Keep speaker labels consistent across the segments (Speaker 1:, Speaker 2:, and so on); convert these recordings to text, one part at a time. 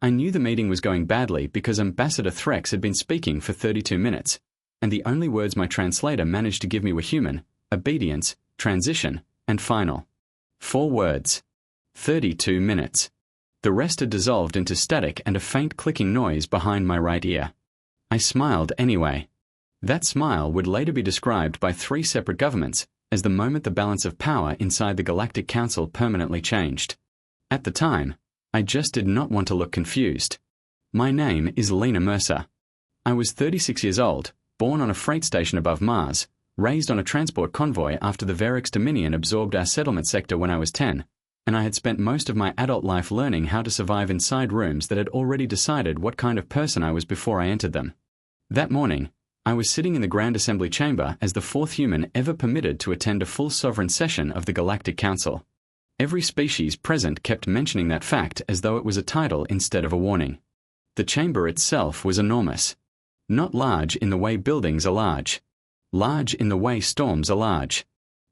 Speaker 1: I knew the meeting was going badly because Ambassador Threx had been speaking for 32 minutes, and the only words my translator managed to give me were human, obedience, transition, and final. 4 words. 32 minutes. The rest had dissolved into static and a faint clicking noise behind my right ear. I smiled anyway. That smile would later be described by 3 separate governments as the moment the balance of power inside the Galactic Council permanently changed. At the time, I just did not want to look confused. My name is Lena Mercer. I was 36 years old, born on a freight station above Mars, raised on a transport convoy after the Verix Dominion absorbed our settlement sector when I was 10, and I had spent most of my adult life learning how to survive inside rooms that had already decided what kind of person I was before I entered them. That morning, I was sitting in the Grand Assembly Chamber as the 4th human ever permitted to attend a full sovereign session of the Galactic Council. Every species present kept mentioning that fact as though it was a title instead of a warning. The chamber itself was enormous. Not large in the way buildings are large. Large in the way storms are large.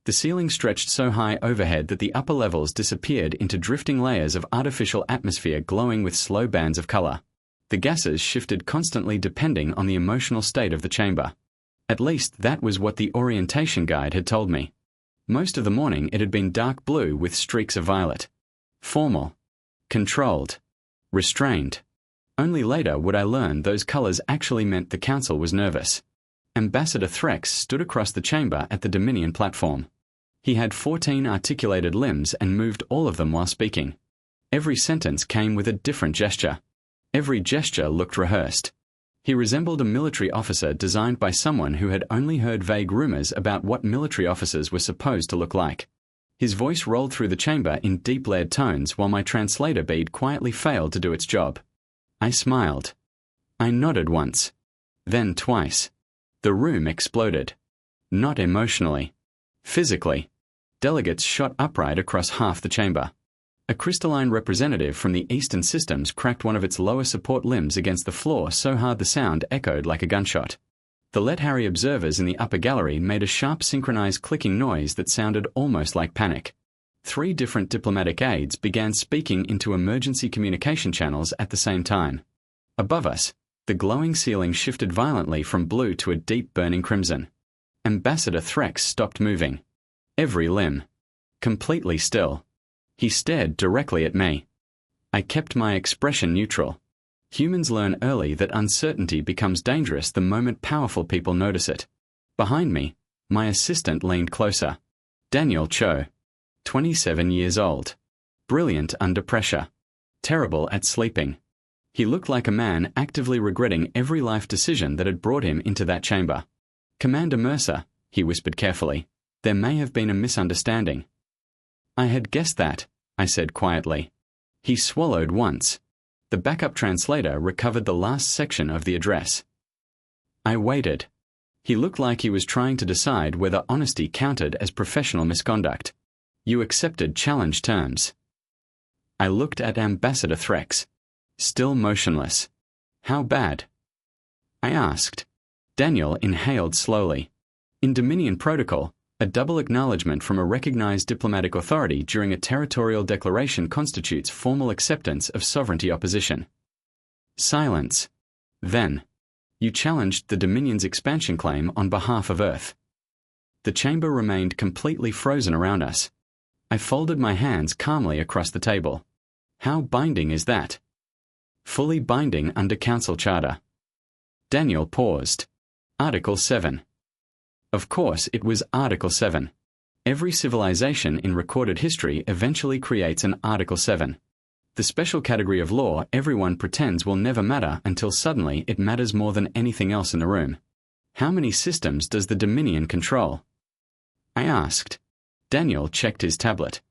Speaker 1: The ceiling stretched so high overhead that the upper levels disappeared into drifting layers of artificial atmosphere glowing with slow bands of color. The gases shifted constantly depending on the emotional state of the chamber. At least that was what the orientation guide had told me. Most of the morning it had been dark blue with streaks of violet. Formal. Controlled. Restrained. Only later would I learn those colors actually meant the council was nervous. Ambassador Threx stood across the chamber at the Dominion platform. He had 14 articulated limbs and moved all of them while speaking. Every sentence came with a different gesture. Every gesture looked rehearsed. He resembled a military officer designed by someone who had only heard vague rumors about what military officers were supposed to look like. His voice rolled through the chamber in deep layered tones while my translator bead quietly failed to do its job. I smiled. I nodded once. Then twice. The room exploded. Not emotionally. Physically. Delegates shot upright across half the chamber. A crystalline representative from the Eastern Systems cracked one of its lower support limbs against the floor so hard the sound echoed like a gunshot. The Let Harry observers in the upper gallery made a sharp synchronized clicking noise that sounded almost like panic. 3 different diplomatic aides began speaking into emergency communication channels at the same time. Above us, the glowing ceiling shifted violently from blue to a deep burning crimson. Ambassador Threx stopped moving. Every limb. Completely still. He stared directly at me. I kept my expression neutral. Humans learn early that uncertainty becomes dangerous the moment powerful people notice it. Behind me, my assistant leaned closer. Daniel Cho. 27 years old. Brilliant under pressure. Terrible at sleeping. He looked like a man actively regretting every life decision that had brought him into that chamber. Commander Mercer, he whispered carefully, there may have been a misunderstanding. I had guessed that, I said quietly. He swallowed once. The backup translator recovered the last section of the address. I waited. He looked like he was trying to decide whether honesty counted as professional misconduct. You accepted challenge terms. I looked at Ambassador Threx. Still motionless. How bad? I asked. Daniel inhaled slowly. In Dominion protocol, a double acknowledgement from a recognized diplomatic authority during a territorial declaration constitutes formal acceptance of sovereignty opposition. Silence. Then. You challenged the Dominion's expansion claim on behalf of Earth. The chamber remained completely frozen around us. I folded my hands calmly across the table. How binding is that? Fully binding under Council Charter. Daniel paused. Article 7. Of course, it was Article 7. Every civilization in recorded history eventually creates an Article 7. The special category of law everyone pretends will never matter until suddenly it matters more than anything else in the room. How many systems does the Dominion control? I asked. Daniel checked his tablet.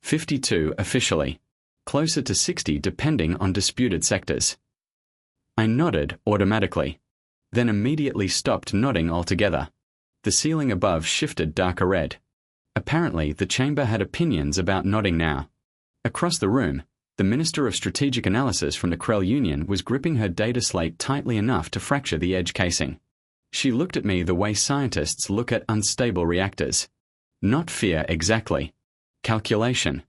Speaker 1: 52 officially. Closer to 60 depending on disputed sectors. I nodded automatically. Then immediately stopped nodding altogether. The ceiling above shifted darker red. Apparently, the chamber had opinions about nodding now. Across the room, the Minister of Strategic Analysis from the Krell Union was gripping her data slate tightly enough to fracture the edge casing. She looked at me the way scientists look at unstable reactors. Not fear exactly. Calculation.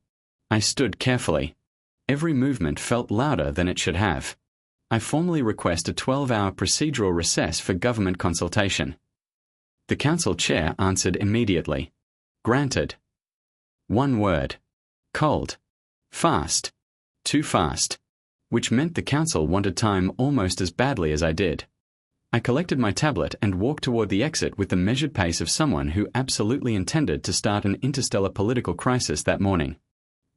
Speaker 1: I stood carefully. Every movement felt louder than it should have. I formally request a 12-hour procedural recess for government consultation. The council chair answered immediately. Granted. One word. Cold. Fast. Too fast. Which meant the council wanted time almost as badly as I did. I collected my tablet and walked toward the exit with the measured pace of someone who absolutely intended to start an interstellar political crisis that morning.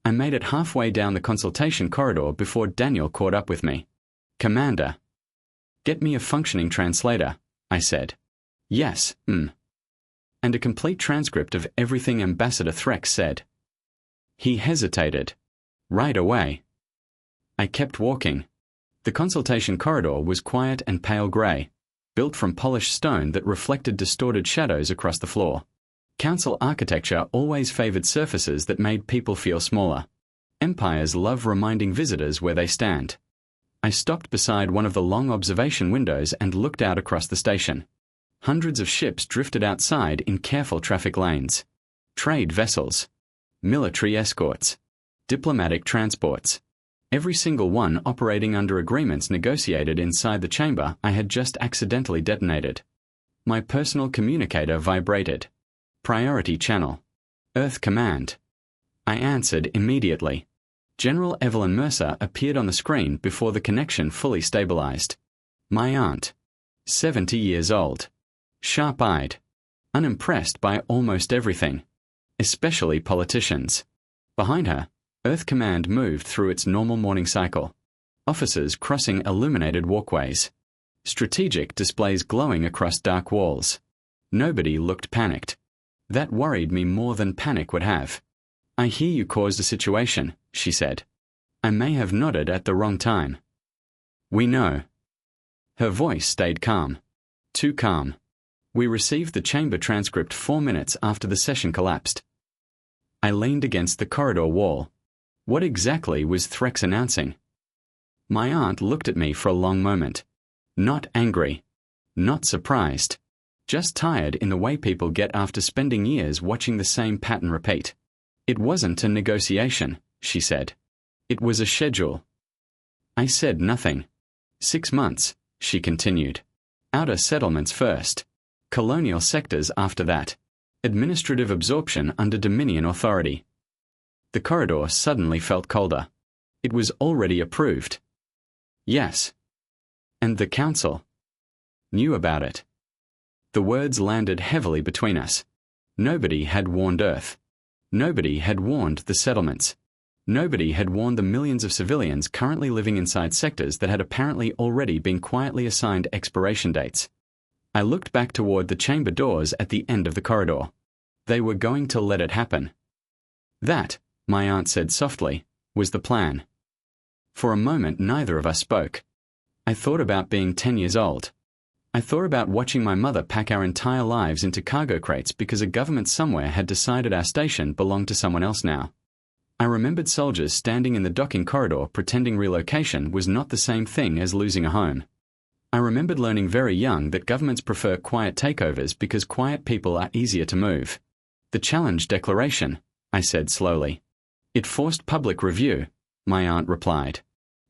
Speaker 1: I made it halfway down the consultation corridor before Daniel caught up with me. Commander. Get me a functioning translator, I said. Yes, And a complete transcript of everything Ambassador Threx said. He hesitated. Right away. I kept walking. The consultation corridor was quiet and pale grey, built from polished stone that reflected distorted shadows across the floor. Council architecture always favoured surfaces that made people feel smaller. Empires love reminding visitors where they stand. I stopped beside one of the long observation windows and looked out across the station. Hundreds of ships drifted outside in careful traffic lanes. Trade vessels. Military escorts. Diplomatic transports. Every single one operating under agreements negotiated inside the chamber I had just accidentally detonated. My personal communicator vibrated. Priority channel. Earth Command. I answered immediately. General Evelyn Mercer appeared on the screen before the connection fully stabilized. My aunt. 70 years old. Sharp-eyed. Unimpressed by almost everything. Especially politicians. Behind her, Earth Command moved through its normal morning cycle. Officers crossing illuminated walkways. Strategic displays glowing across dark walls. Nobody looked panicked. That worried me more than panic would have. I hear you caused a situation, she said. I may have nodded at the wrong time. We know. Her voice stayed calm. Too calm. We received the chamber transcript 4 minutes after the session collapsed. I leaned against the corridor wall. What exactly was Threx announcing? My aunt looked at me for a long moment. Not angry. Not surprised. Just tired in the way people get after spending years watching the same pattern repeat. It wasn't a negotiation, she said. It was a schedule. I said nothing. 6 months, she continued. Outer settlements first. Colonial sectors after that. Administrative absorption under Dominion authority. The corridor suddenly felt colder. It was already approved. Yes. And the council knew about it. The words landed heavily between us. Nobody had warned Earth. Nobody had warned the settlements. Nobody had warned the millions of civilians currently living inside sectors that had apparently already been quietly assigned expiration dates. I looked back toward the chamber doors at the end of the corridor. They were going to let it happen. That, my aunt said softly, was the plan. For a moment neither of us spoke. I thought about being 10 years old. I thought about watching my mother pack our entire lives into cargo crates because a government somewhere had decided our station belonged to someone else now. I remembered soldiers standing in the docking corridor pretending relocation was not the same thing as losing a home. I remembered learning very young that governments prefer quiet takeovers because quiet people are easier to move. The challenge declaration, I said slowly. It forced public review, my aunt replied.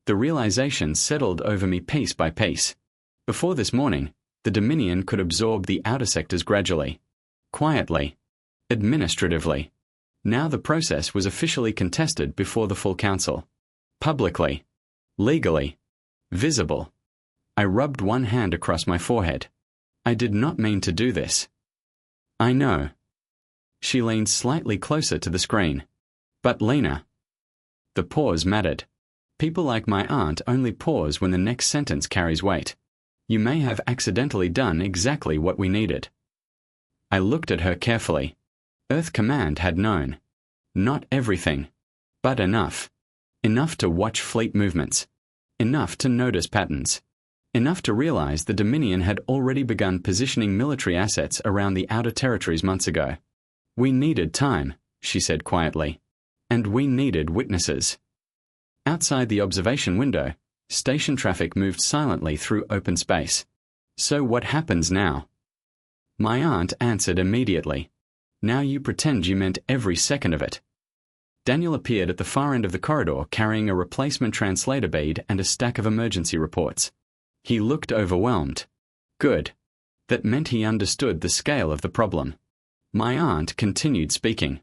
Speaker 1: The realization settled over me piece by piece. Before this morning, the Dominion could absorb the outer sectors gradually. Quietly. Administratively. Now the process was officially contested before the full council. Publicly. Legally. Visible. I rubbed one hand across my forehead. I did not mean to do this. I know. She leaned slightly closer to the screen. But Lena. The pause mattered. People like my aunt only pause when the next sentence carries weight. You may have accidentally done exactly what we needed. I looked at her carefully. Earth Command had known. Not everything. But enough. Enough to watch fleet movements. Enough to notice patterns. Enough to realize the Dominion had already begun positioning military assets around the outer territories months ago. We needed time, she said quietly. And we needed witnesses. Outside the observation window, station traffic moved silently through open space. So what happens now? My aunt answered immediately. Now you pretend you meant every second of it. Daniel appeared at the far end of the corridor carrying a replacement translator bead and a stack of emergency reports. He looked overwhelmed. Good. That meant he understood the scale of the problem. My aunt continued speaking.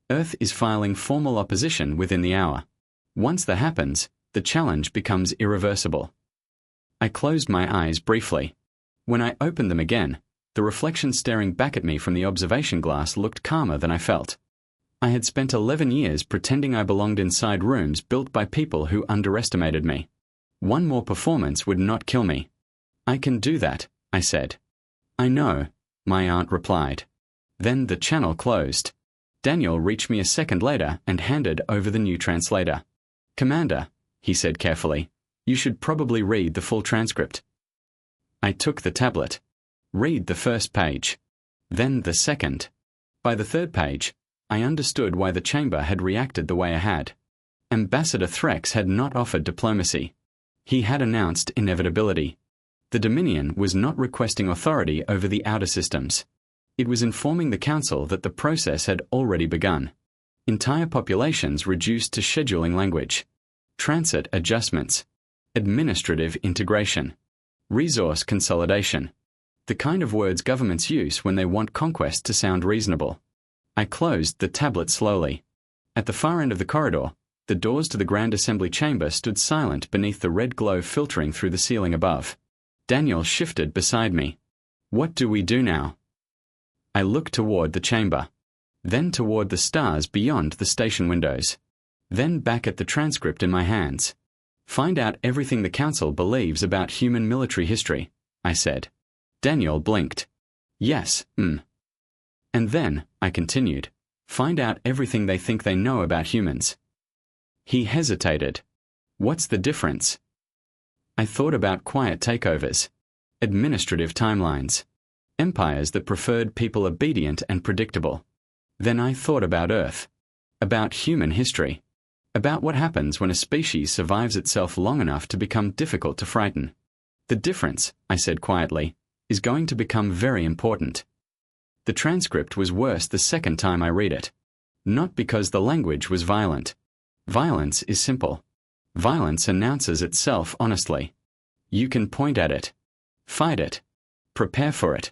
Speaker 1: Earth is filing formal opposition within the hour. Once that happens, the challenge becomes irreversible. I closed my eyes briefly. When I opened them again, the reflection staring back at me from the observation glass looked calmer than I felt. I had spent 11 years pretending I belonged inside rooms built by people who underestimated me. One more performance would not kill me. I can do that, I said. I know, my aunt replied. Then the channel closed. Daniel reached me a second later and handed over the new translator. Commander, he said carefully, you should probably read the full transcript. I took the tablet. Read the first page. Then the second. By the third page, I understood why the chamber had reacted the way it had. Ambassador Threx had not offered diplomacy. He had announced inevitability. The Dominion was not requesting authority over the outer systems. It was informing the Council that the process had already begun. Entire populations reduced to scheduling language. Transit adjustments. Administrative integration. Resource consolidation. The kind of words governments use when they want conquest to sound reasonable. I closed the tablet slowly. At the far end of the corridor, the doors to the Grand Assembly chamber stood silent beneath the red glow filtering through the ceiling above. Daniel shifted beside me. What do we do now? I looked toward the chamber. Then toward the stars beyond the station windows. Then back at the transcript in my hands. Find out everything the Council believes about human military history, I said. Daniel blinked. Yes, And then, I continued, find out everything they think they know about humans. He hesitated. What's the difference? I thought about quiet takeovers, administrative timelines, empires that preferred people obedient and predictable. Then I thought about Earth, about human history, about what happens when a species survives itself long enough to become difficult to frighten. The difference, I said quietly, is going to become very important. The transcript was worse the second time I read it. Not because the language was violent. Violence is simple. Violence announces itself honestly. You can point at it. Fight it. Prepare for it.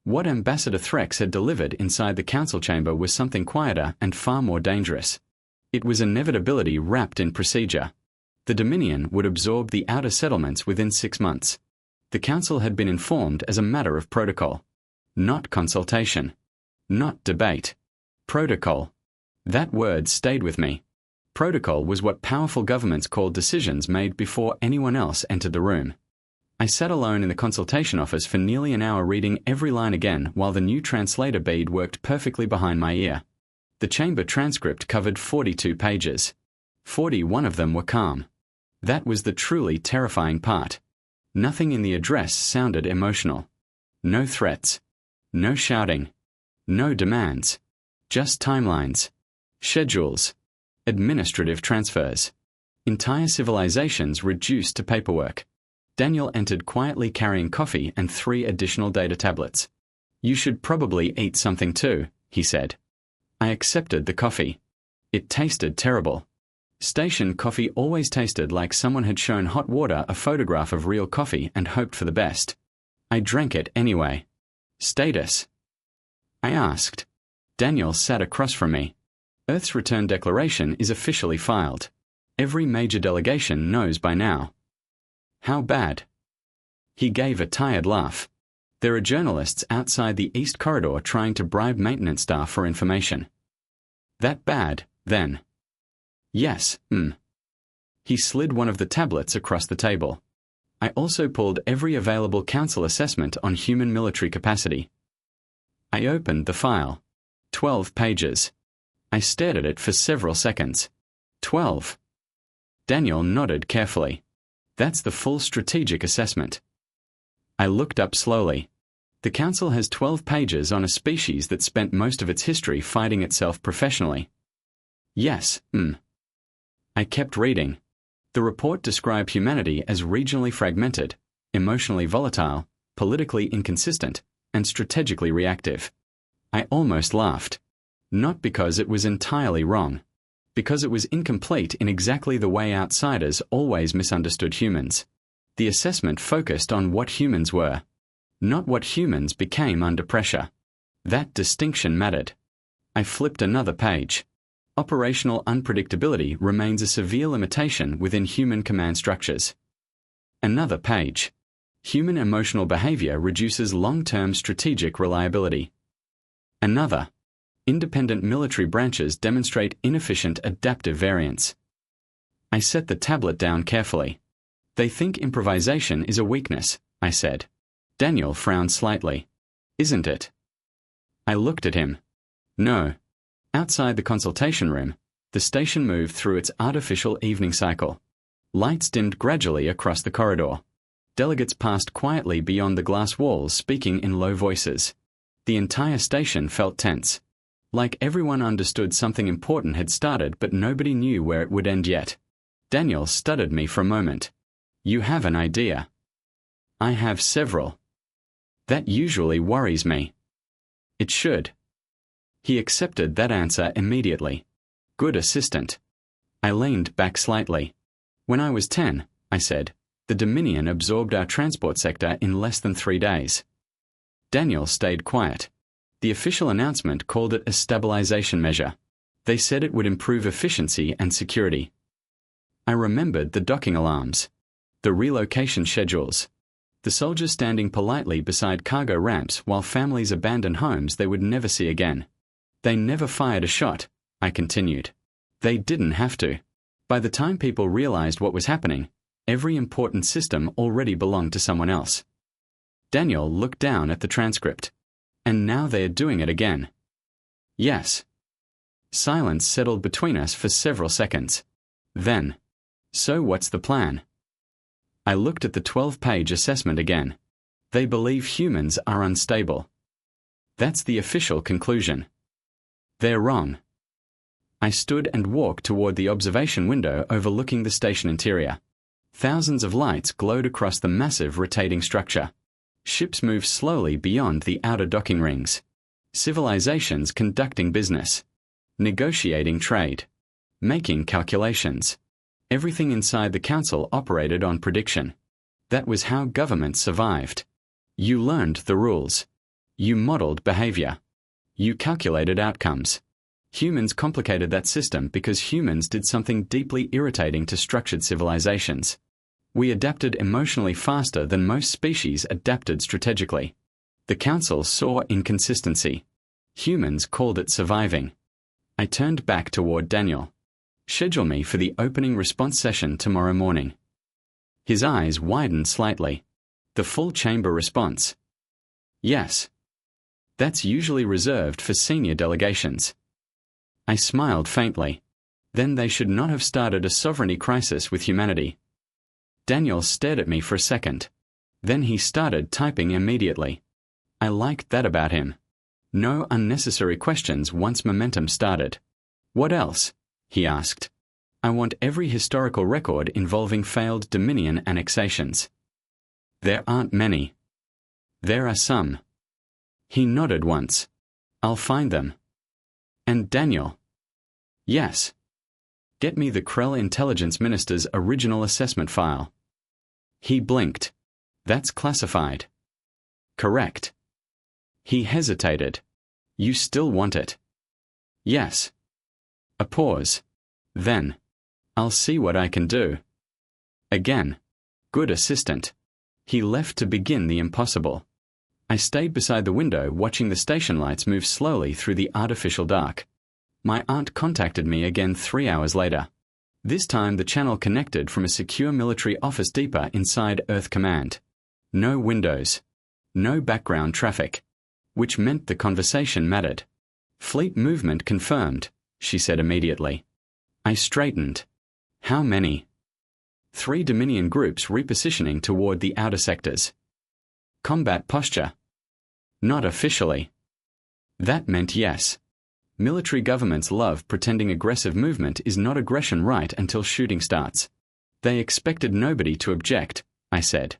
Speaker 1: What Ambassador Threx had delivered inside the council chamber was something quieter and far more dangerous. It was inevitability wrapped in procedure. The Dominion would absorb the outer settlements within 6 months. The council had been informed as a matter of protocol. Not consultation. Not debate. Protocol. That word stayed with me. Protocol was what powerful governments called decisions made before anyone else entered the room. I sat alone in the consultation office for nearly an hour reading every line again while the new translator bead worked perfectly behind my ear. The chamber transcript covered 42 pages. 41 of them were calm. That was the truly terrifying part. Nothing in the address sounded emotional. No threats. No shouting. No demands. Just timelines. Schedules. Administrative transfers. Entire civilizations reduced to paperwork. Daniel entered quietly carrying coffee and 3 additional data tablets. You should probably eat something too, he said. I accepted the coffee. It tasted terrible. Station coffee always tasted like someone had shown hot water a photograph of real coffee and hoped for the best. I drank it anyway. Status? I asked. Daniel sat across from me. Earth's return declaration is officially filed. Every major delegation knows by now. How bad? He gave a tired laugh. There are journalists outside the East Corridor trying to bribe maintenance staff for information. That bad, then? Yes, He slid one of the tablets across the table. I also pulled every available council assessment on human military capacity. I opened the file. 12 pages. I stared at it for several seconds. 12. Daniel nodded carefully. That's the full strategic assessment. I looked up slowly. The Council has 12 pages on a species that spent most of its history fighting itself professionally. Yes, I kept reading. The report described humanity as regionally fragmented, emotionally volatile, politically inconsistent, and strategically reactive. I almost laughed. Not because it was entirely wrong. because it was incomplete in exactly the way outsiders always misunderstood humans. The assessment focused on what humans were, not what humans became under pressure. That distinction mattered. I flipped another page. Operational unpredictability remains a severe limitation within human command structures. Another page. Human emotional behavior reduces long-term strategic reliability. Another. Independent military branches demonstrate inefficient adaptive variance. I set the tablet down carefully. They think improvisation is a weakness, I said. Daniel frowned slightly. Isn't it? I looked at him. No. Outside the consultation room, the station moved through its artificial evening cycle. Lights dimmed gradually across the corridor. Delegates passed quietly beyond the glass walls, speaking in low voices. The entire station felt tense. Like everyone understood something important had started, but nobody knew where it would end yet. Daniel studied me for a moment. You have an idea. I have several. That usually worries me. It should. He accepted that answer immediately. Good assistant. I leaned back slightly. When I was 10, I said, the Dominion absorbed our transport sector in less than 3 days. Daniel stayed quiet. The official announcement called it a stabilization measure. They said it would improve efficiency and security. I remembered the docking alarms, the relocation schedules, the soldiers standing politely beside cargo ramps while families abandoned homes they would never see again. They never fired a shot, I continued. They didn't have to. By the time people realized what was happening, every important system already belonged to someone else. Daniel looked down at the transcript. And now they are doing it again. Yes. Silence settled between us for several seconds. Then, so what's the plan? I looked at the 12-page assessment again. They believe humans are unstable. That's the official conclusion. They're wrong. I stood and walked toward the observation window overlooking the station interior. Thousands of lights glowed across the massive rotating structure. Ships moved slowly beyond the outer docking rings. Civilizations conducting business, negotiating trade, making calculations. Everything inside the council operated on prediction. That was how government survived. You learned the rules. You modeled behavior. You calculated outcomes. Humans complicated that system because humans did something deeply irritating to structured civilizations. We adapted emotionally faster than most species adapted strategically. The council saw inconsistency. Humans called it surviving. I turned back toward Daniel. Schedule me for the opening response session tomorrow morning. His eyes widened slightly. The full chamber response. Yes. That's usually reserved for senior delegations. I smiled faintly. Then they should not have started a sovereignty crisis with humanity. Daniel stared at me for a second. Then he started typing immediately. I liked that about him. No unnecessary questions once momentum started. What else? He asked. I want every historical record involving failed Dominion annexations. There aren't many. There are some. He nodded once. I'll find them. And Daniel. Yes. Get me the Krell Intelligence Minister's original assessment file. He blinked. That's classified. Correct. He hesitated. You still want it? Yes. A pause. Then. I'll see what I can do. Again. Good assistant. He left to begin the impossible. I stayed beside the window watching the station lights move slowly through the artificial dark. My aunt contacted me again 3 hours later. This time the channel connected from a secure military office deeper inside Earth Command. No windows. No background traffic. Which meant the conversation mattered. Fleet movement confirmed, she said immediately. I straightened. How many? 3 Dominion groups repositioning toward the outer sectors. Combat posture. Not officially. That meant yes. Military governments love pretending aggressive movement is not aggression right until shooting starts. They expected nobody to object, I said.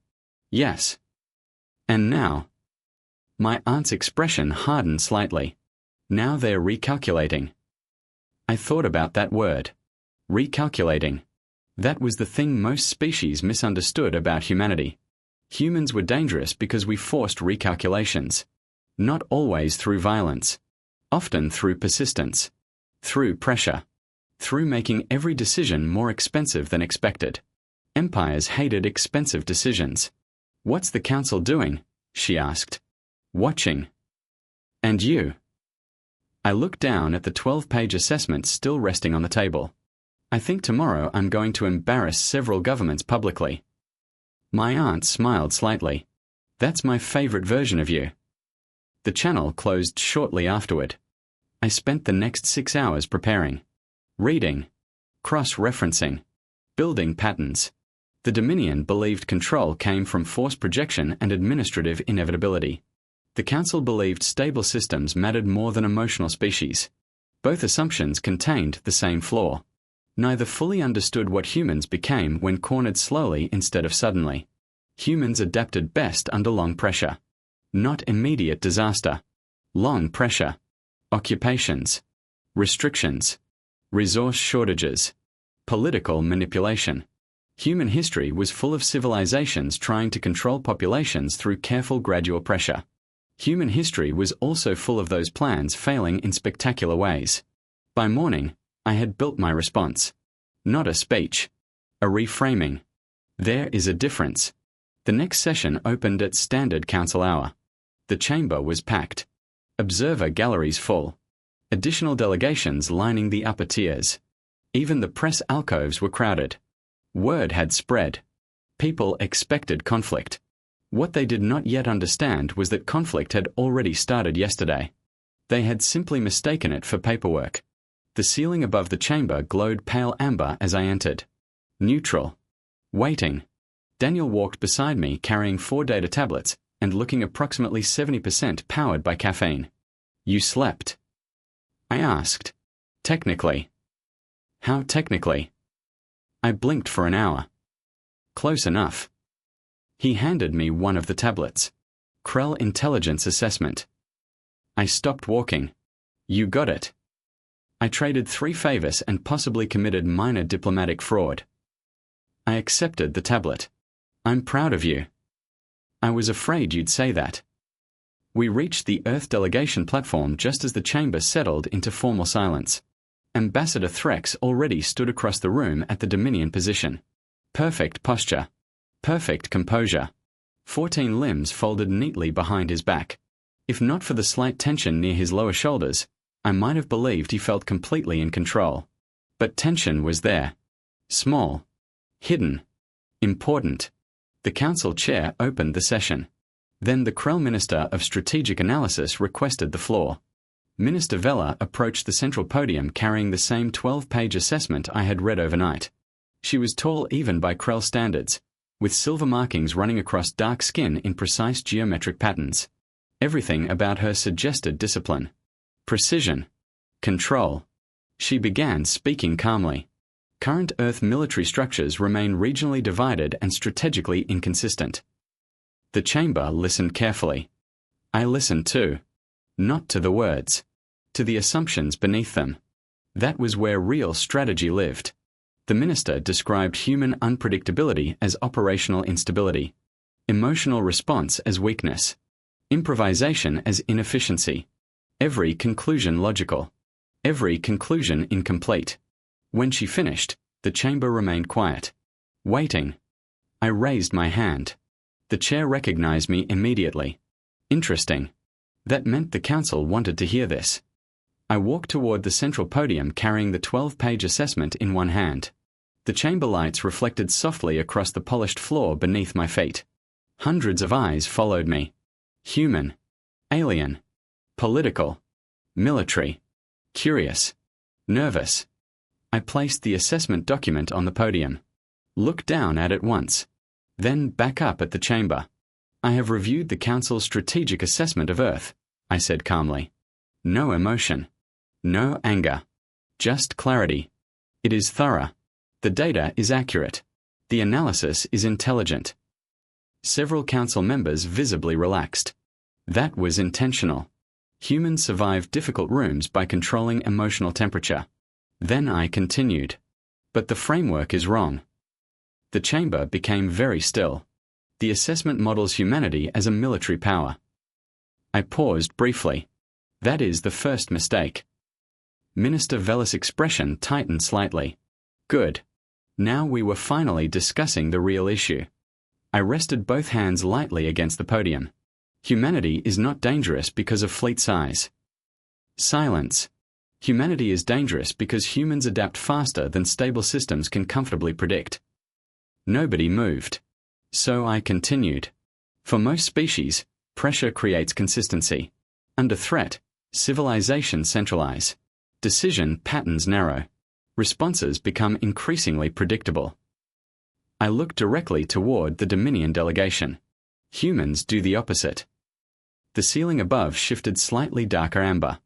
Speaker 1: Yes. And now? My aunt's expression hardened slightly. Now they're recalculating. I thought about that word. Recalculating. That was the thing most species misunderstood about humanity. Humans were dangerous because we forced recalculations. Not always through violence. Often through persistence. Through pressure. Through making every decision more expensive than expected. Empires hated expensive decisions. "What's the council doing?" she asked. "Watching." "And you?" I looked down at the 12-page assessment still resting on the table. "I think tomorrow I'm going to embarrass several governments publicly." My aunt smiled slightly. "That's my favorite version of you." The channel closed shortly afterward. I spent the next 6 hours preparing. Reading. Cross-referencing. Building patterns. The Dominion believed control came from force projection and administrative inevitability. The Council believed stable systems mattered more than emotional species. Both assumptions contained the same flaw. Neither fully understood what humans became when cornered slowly instead of suddenly. Humans adapted best under long pressure. Not immediate disaster. Long pressure. Occupations. Restrictions. Resource shortages. Political manipulation. Human history was full of civilizations trying to control populations through careful gradual pressure. Human history was also full of those plans failing in spectacular ways. By morning, I had built my response. Not a speech. A reframing. There is a difference. The next session opened at standard council hour. The chamber was packed. Observer galleries full. Additional delegations lining the upper tiers. Even the press alcoves were crowded. Word had spread. People expected conflict. What they did not yet understand was that conflict had already started yesterday. They had simply mistaken it for paperwork. The ceiling above the chamber glowed pale amber as I entered. Neutral. Waiting. Daniel walked beside me carrying 4 data tablets and looking approximately 70% powered by caffeine. "You slept?" I asked. "Technically." "How technically?" I blinked for an hour. "Close enough." He handed me one of the tablets. Krell Intelligence Assessment. I stopped walking. "You got it." I traded 3 favors and possibly committed minor diplomatic fraud. I accepted the tablet. "I'm proud of you." "I was afraid you'd say that." We reached the Earth delegation platform just as the chamber settled into formal silence. Ambassador Threx already stood across the room at the Dominion position. Perfect posture. Perfect composure. 14 limbs folded neatly behind his back. If not for the slight tension near his lower shoulders, I might have believed he felt completely in control. But tension was there. Small. Hidden. Important. The council chair opened the session. Then the Krell Minister of Strategic Analysis requested the floor. Minister Vella approached the central podium carrying the same 12-page assessment I had read overnight. She was tall even by Krell standards, with silver markings running across dark skin in precise geometric patterns. Everything about her suggested discipline. Precision. Control. She began speaking calmly. Current Earth military structures remain regionally divided and strategically inconsistent. The chamber listened carefully. I listened too. Not to the words. To the assumptions beneath them. That was where real strategy lived. The minister described human unpredictability as operational instability, emotional response as weakness, improvisation as inefficiency, every conclusion logical, every conclusion incomplete. When she finished, the chamber remained quiet. Waiting. I raised my hand. The chair recognized me immediately. Interesting. That meant the council wanted to hear this. I walked toward the central podium carrying the 12-page assessment in one hand. The chamber lights reflected softly across the polished floor beneath my feet. Hundreds of eyes followed me. Human. Alien. Political. Military. Curious. Nervous. I placed the assessment document on the podium. Looked down at it once. Then back up at the chamber. "I have reviewed the Council's strategic assessment of Earth," I said calmly. No emotion. No anger. Just clarity. It is thorough. The data is accurate. The analysis is intelligent. Several council members visibly relaxed. That was intentional. Humans survived difficult rooms by controlling emotional temperature. Then I continued. But the framework is wrong. The chamber became very still. The assessment models humanity as a military power. I paused briefly. That is the first mistake. Minister Vella's expression tightened slightly. Good. Now we were finally discussing the real issue. I rested both hands lightly against the podium. Humanity is not dangerous because of fleet size. Silence. Humanity is dangerous because humans adapt faster than stable systems can comfortably predict. Nobody moved. So I continued. For most species, pressure creates consistency. Under threat, civilizations centralize. Decision patterns narrow. Responses become increasingly predictable. I looked directly toward the Dominion delegation. Humans do the opposite. The ceiling above shifted slightly darker amber.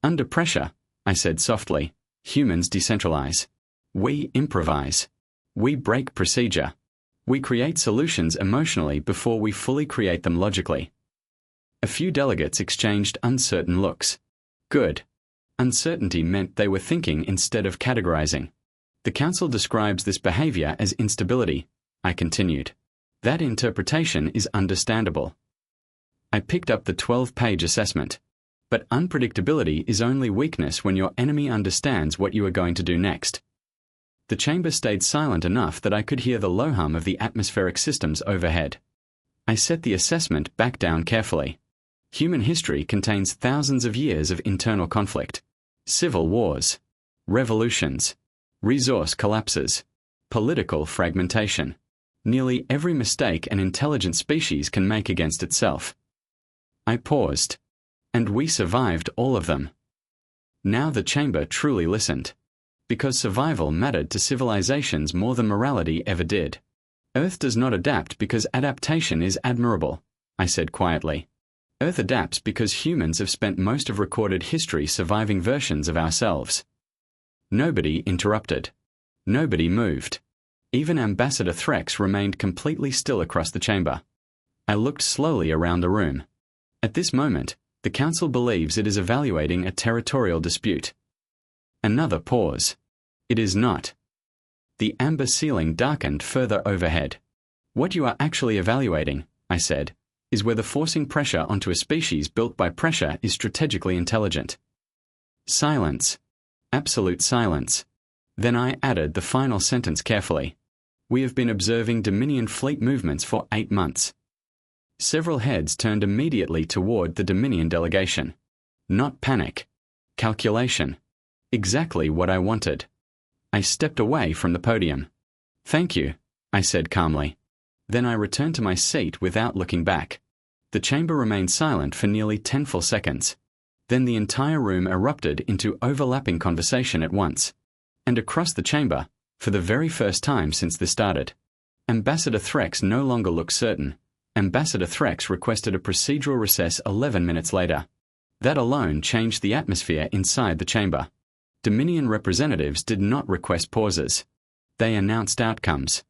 Speaker 1: Under pressure, I said softly, humans decentralize. We improvise. We break procedure. We create solutions emotionally before we fully create them logically. A few delegates exchanged uncertain looks. Good. Uncertainty meant they were thinking instead of categorizing. The Council describes this behavior as instability, I continued. That interpretation is understandable. I picked up the 12-page assessment. But unpredictability is only weakness when your enemy understands what you are going to do next. The chamber stayed silent enough that I could hear the low hum of the atmospheric systems overhead. I set the assessment back down carefully. Human history contains thousands of years of internal conflict. Civil wars. Revolutions. Resource collapses. Political fragmentation. Nearly every mistake an intelligent species can make against itself. I paused. And we survived all of them. Now the chamber truly listened. Because survival mattered to civilizations more than morality ever did. Earth does not adapt because adaptation is admirable, I said quietly. Earth adapts because humans have spent most of recorded history surviving versions of ourselves. Nobody interrupted. Nobody moved. Even Ambassador Threx remained completely still across the chamber. I looked slowly around the room. At this moment, the Council believes it is evaluating a territorial dispute. Another pause. It is not. The amber ceiling darkened further overhead. What you are actually evaluating, I said, is whether forcing pressure onto a species built by pressure is strategically intelligent. Silence. Absolute silence. Then I added the final sentence carefully. We have been observing Dominion fleet movements for 8 months. Several heads turned immediately toward the Dominion delegation. Not panic. Calculation. Exactly what I wanted. I stepped away from the podium. Thank you, I said calmly. Then I returned to my seat without looking back. The chamber remained silent for nearly 10 full seconds. Then the entire room erupted into overlapping conversation at once. And across the chamber, for the very first time since this started, Ambassador Threx no longer looked certain. Ambassador Threx requested a procedural recess 11 minutes later. That alone changed the atmosphere inside the chamber. Dominion representatives did not request pauses. They announced outcomes.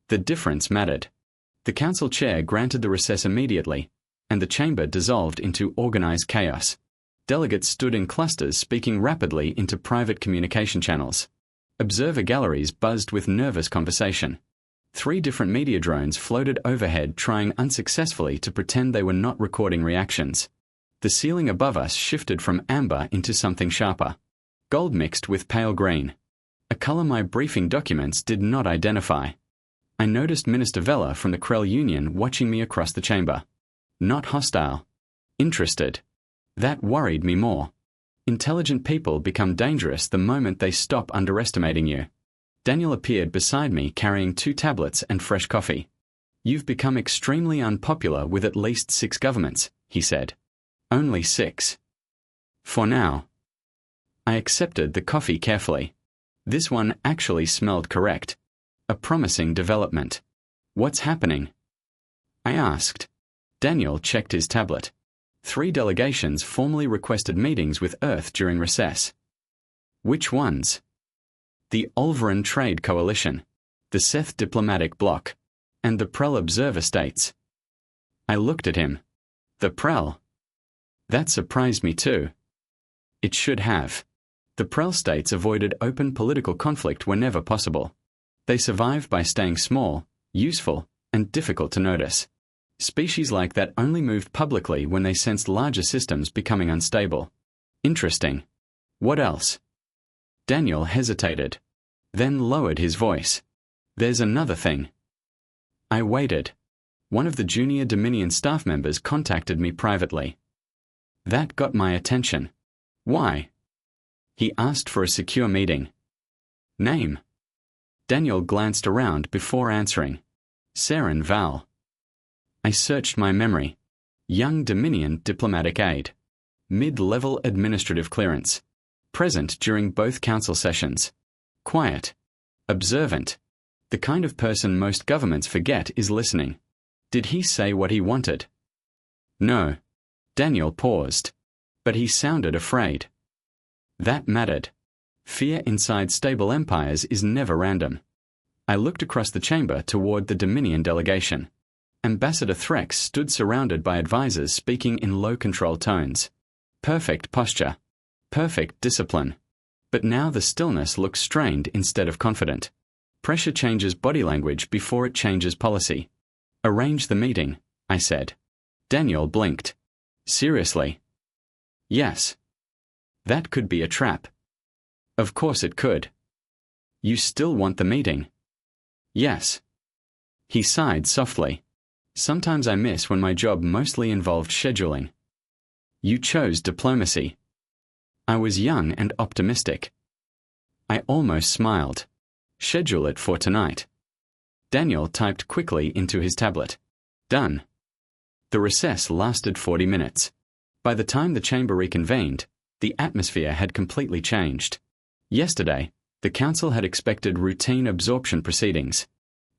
Speaker 1: The difference mattered. The Council chair granted the recess immediately, and the chamber dissolved into organized chaos. Delegates stood in clusters speaking rapidly into private communication channels. Observer galleries buzzed with nervous conversation. 3 different media drones floated overhead trying unsuccessfully to pretend they were not recording reactions. The ceiling above us shifted from amber into something sharper. Gold mixed with pale green. A color my briefing documents did not identify. I noticed Minister Vella from the Krell Union watching me across the chamber. Not hostile. Interested. That worried me more. Intelligent people become dangerous the moment they stop underestimating you. Daniel appeared beside me carrying 2 tablets and fresh coffee. You've become extremely unpopular with at least 6 governments, he said. Only 6. For now. I accepted the coffee carefully. This one actually smelled correct. A promising development. What's happening? I asked. Daniel checked his tablet. 3 delegations formally requested meetings with Earth during recess. Which ones? The Olveran Trade Coalition, the Seth Diplomatic Bloc, and the Prel Observer States. I looked at him. The Prel? That surprised me too. It should have. The Prel states avoided open political conflict whenever possible. They survived by staying small, useful, and difficult to notice. Species like that only moved publicly when they sensed larger systems becoming unstable. Interesting. What else? Daniel hesitated, then lowered his voice. There's another thing. I waited. One of the junior Dominion staff members contacted me privately. That got my attention. Why? He asked for a secure meeting. Name? Daniel glanced around before answering. Saren Val. I searched my memory. Young Dominion diplomatic aide. Mid-level administrative clearance. Present during both council sessions. Quiet. Observant. The kind of person most governments forget is listening. Did he say what he wanted? No. Daniel paused. But he sounded afraid. That mattered. Fear inside stable empires is never random. I looked across the chamber toward the Dominion delegation. Ambassador Threx stood surrounded by advisors speaking in low-control tones. Perfect posture. Perfect discipline. But now the stillness looks strained instead of confident. Pressure changes body language before it changes policy. Arrange the meeting, I said. Daniel blinked. Seriously? Yes. That could be a trap. Of course it could. You still want the meeting? Yes. He sighed softly. Sometimes I miss when my job mostly involved scheduling. You chose diplomacy. I was young and optimistic. I almost smiled. Schedule it for tonight. Daniel typed quickly into his tablet. Done. The recess lasted 40 minutes. By the time the chamber reconvened, the atmosphere had completely changed. Yesterday, the council had expected routine absorption proceedings.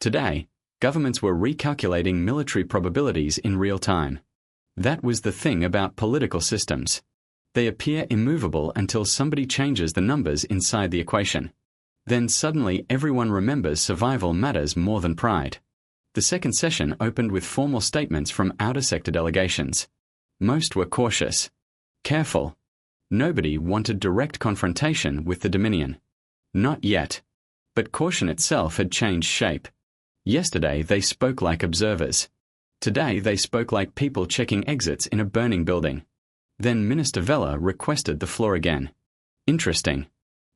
Speaker 1: Today, governments were recalculating military probabilities in real time. That was the thing about political systems. They appear immovable until somebody changes the numbers inside the equation. Then suddenly everyone remembers survival matters more than pride. The second session opened with formal statements from outer sector delegations. Most were cautious. Careful. Nobody wanted direct confrontation with the Dominion. Not yet. But caution itself had changed shape. Yesterday they spoke like observers. Today they spoke like people checking exits in a burning building. Then Minister Vela requested the floor again. Interesting.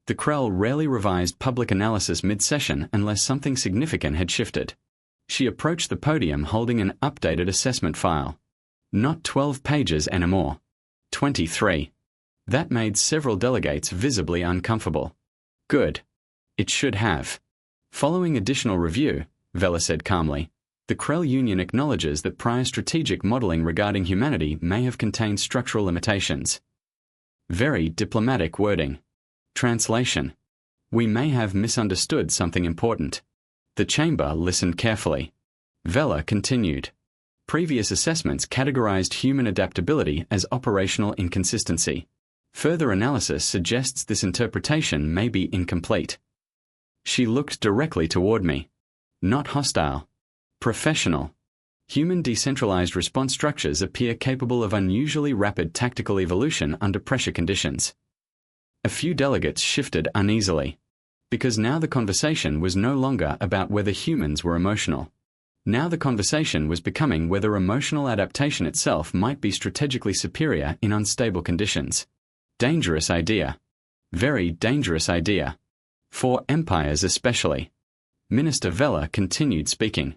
Speaker 1: The Krell rarely revised public analysis mid-session unless something significant had shifted. She approached the podium holding an updated assessment file. Not 12 pages anymore. 23. That made several delegates visibly uncomfortable. Good. It should have. Following additional review, Vela said calmly, the Krell Union acknowledges that prior strategic modeling regarding humanity may have contained structural limitations. Very diplomatic wording. Translation. We may have misunderstood something important. The chamber listened carefully. Vela continued. Previous assessments categorized human adaptability as operational inconsistency. Further analysis suggests this interpretation may be incomplete. She looked directly toward me. Not hostile. Professional. Human decentralized response structures appear capable of unusually rapid tactical evolution under pressure conditions. A few delegates shifted uneasily. Because now the conversation was no longer about whether humans were emotional. Now the conversation was becoming whether emotional adaptation itself might be strategically superior in unstable conditions. Dangerous idea. Very dangerous idea. For empires especially. Minister Vela continued speaking.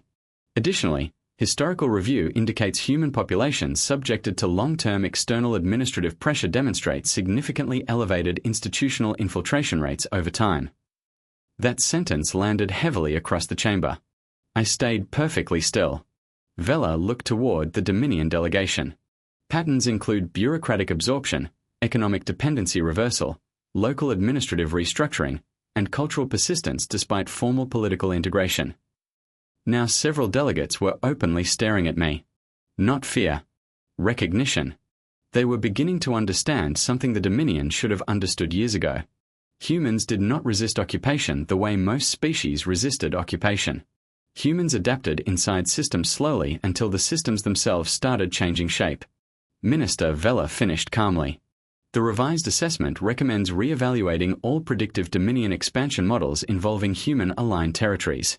Speaker 1: Additionally, historical review indicates human populations subjected to long-term external administrative pressure demonstrate significantly elevated institutional infiltration rates over time. That sentence landed heavily across the chamber. I stayed perfectly still. Vela looked toward the Dominion delegation. Patterns include bureaucratic absorption, economic dependency reversal, local administrative restructuring, and cultural persistence despite formal political integration. Now several delegates were openly staring at me. Not fear. Recognition. They were beginning to understand something the Dominion should have understood years ago. Humans did not resist occupation the way most species resisted occupation. Humans adapted inside systems slowly until the systems themselves started changing shape. Minister Vela finished calmly. The revised assessment recommends re-evaluating all predictive Dominion expansion models involving human-aligned territories.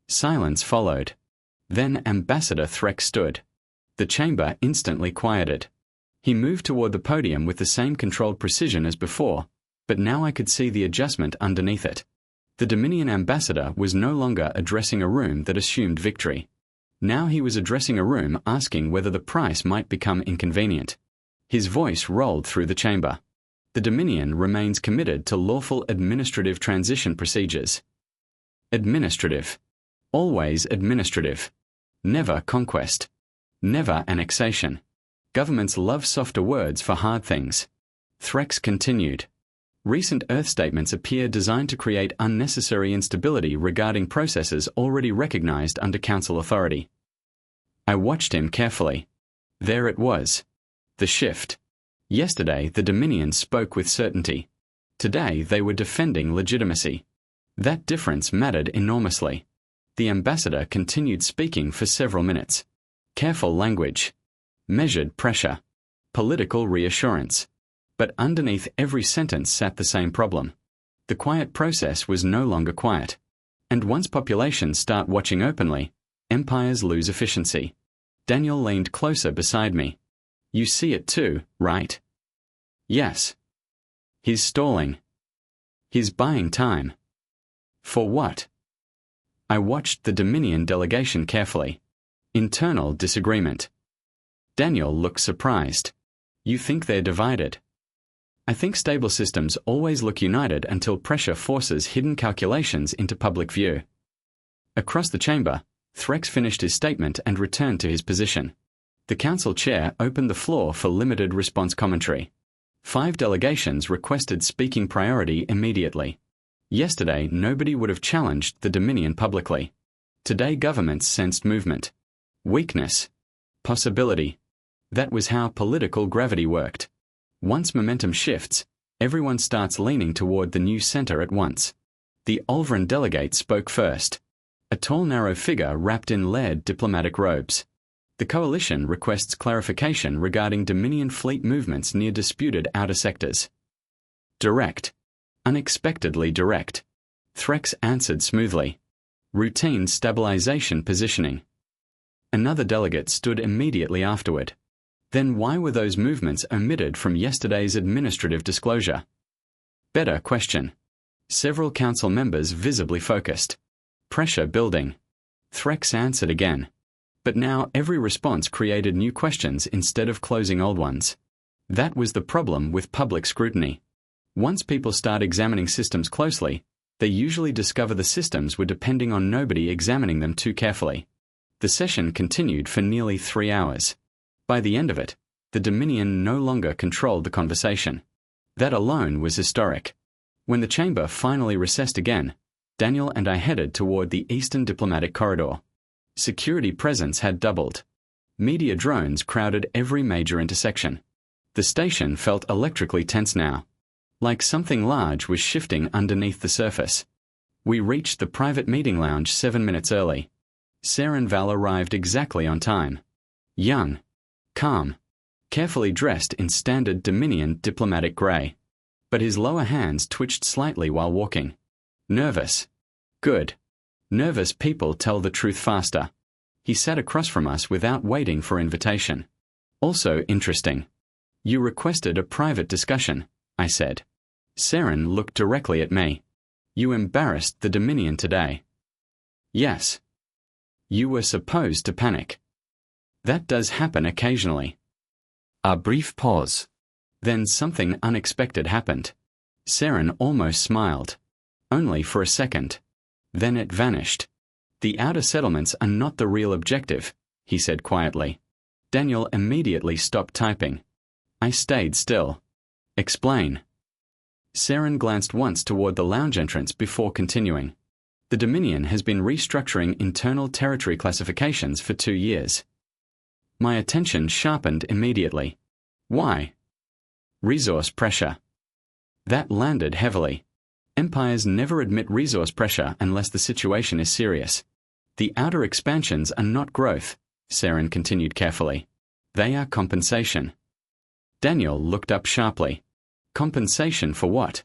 Speaker 1: Silence followed. Then Ambassador Threx stood. The chamber instantly quieted. He moved toward the podium with the same controlled precision as before, but now I could see the adjustment underneath it. The Dominion ambassador was no longer addressing a room that assumed victory. Now he was addressing a room asking whether the price might become inconvenient. His voice rolled through the chamber. The Dominion remains committed to lawful administrative transition procedures. Administrative. Always administrative. Never conquest. Never annexation. Governments love softer words for hard things. Threx continued. Recent Earth statements appear designed to create unnecessary instability regarding processes already recognized under Council authority. I watched him carefully. There it was. The shift. Yesterday, the Dominion spoke with certainty. Today, they were defending legitimacy. That difference mattered enormously. The ambassador continued speaking for several minutes. Careful language. Measured pressure. Political reassurance. But underneath every sentence sat the same problem. The quiet process was no longer quiet. And once populations start watching openly, empires lose efficiency. Daniel leaned closer beside me. You see it too, right? Yes. He's stalling. He's buying time. For what? I watched the Dominion delegation carefully. Internal disagreement. Daniel looked surprised. You think they're divided? I think stable systems always look united until pressure forces hidden calculations into public view. Across the chamber, Threx finished his statement and returned to his position. The council chair opened the floor for limited response commentary. 5 delegations requested speaking priority immediately. Yesterday, nobody would have challenged the Dominion publicly. Today, governments sensed movement. Weakness. Possibility. That was how political gravity worked. Once momentum shifts, everyone starts leaning toward the new center at once. The Olvran delegate spoke first. A tall, narrow figure wrapped in layered diplomatic robes. The coalition requests clarification regarding Dominion fleet movements near disputed outer sectors. Direct. Unexpectedly direct. Threx answered smoothly. Routine stabilization positioning. Another delegate stood immediately afterward. Then why were those movements omitted from yesterday's administrative disclosure? Better question. Several council members visibly focused. Pressure building. Threx answered again. But now every response created new questions instead of closing old ones. That was the problem with public scrutiny. Once people start examining systems closely, they usually discover the systems were depending on nobody examining them too carefully. The session continued for nearly 3 hours. By the end of it, the Dominion no longer controlled the conversation. That alone was historic. When the chamber finally recessed again, Daniel and I headed toward the Eastern Diplomatic Corridor. Security presence had doubled. Media drones crowded every major intersection. The station felt electrically tense now. Like something large was shifting underneath the surface. We reached the private meeting lounge 7 minutes early. Saren Val arrived exactly on time. Young. Calm. Carefully dressed in standard Dominion diplomatic grey. But his lower hands twitched slightly while walking. Nervous. Good. Nervous people tell the truth faster. He sat across from us without waiting for invitation. Also interesting. You requested a private discussion, I said. Saren looked directly at me. You embarrassed the Dominion today. Yes. You were supposed to panic. That does happen occasionally. A brief pause. Then something unexpected happened. Saren almost smiled. Only for a second. Then it vanished. The outer settlements are not the real objective, he said quietly. Daniel immediately stopped typing. I stayed still. Explain. Saren glanced once toward the lounge entrance before continuing. The Dominion has been restructuring internal territory classifications for 2 years. My attention sharpened immediately. Why? Resource pressure. That landed heavily. Empires never admit resource pressure unless the situation is serious. The outer expansions are not growth, Saren continued carefully. They are compensation. Daniel looked up sharply. Compensation for what?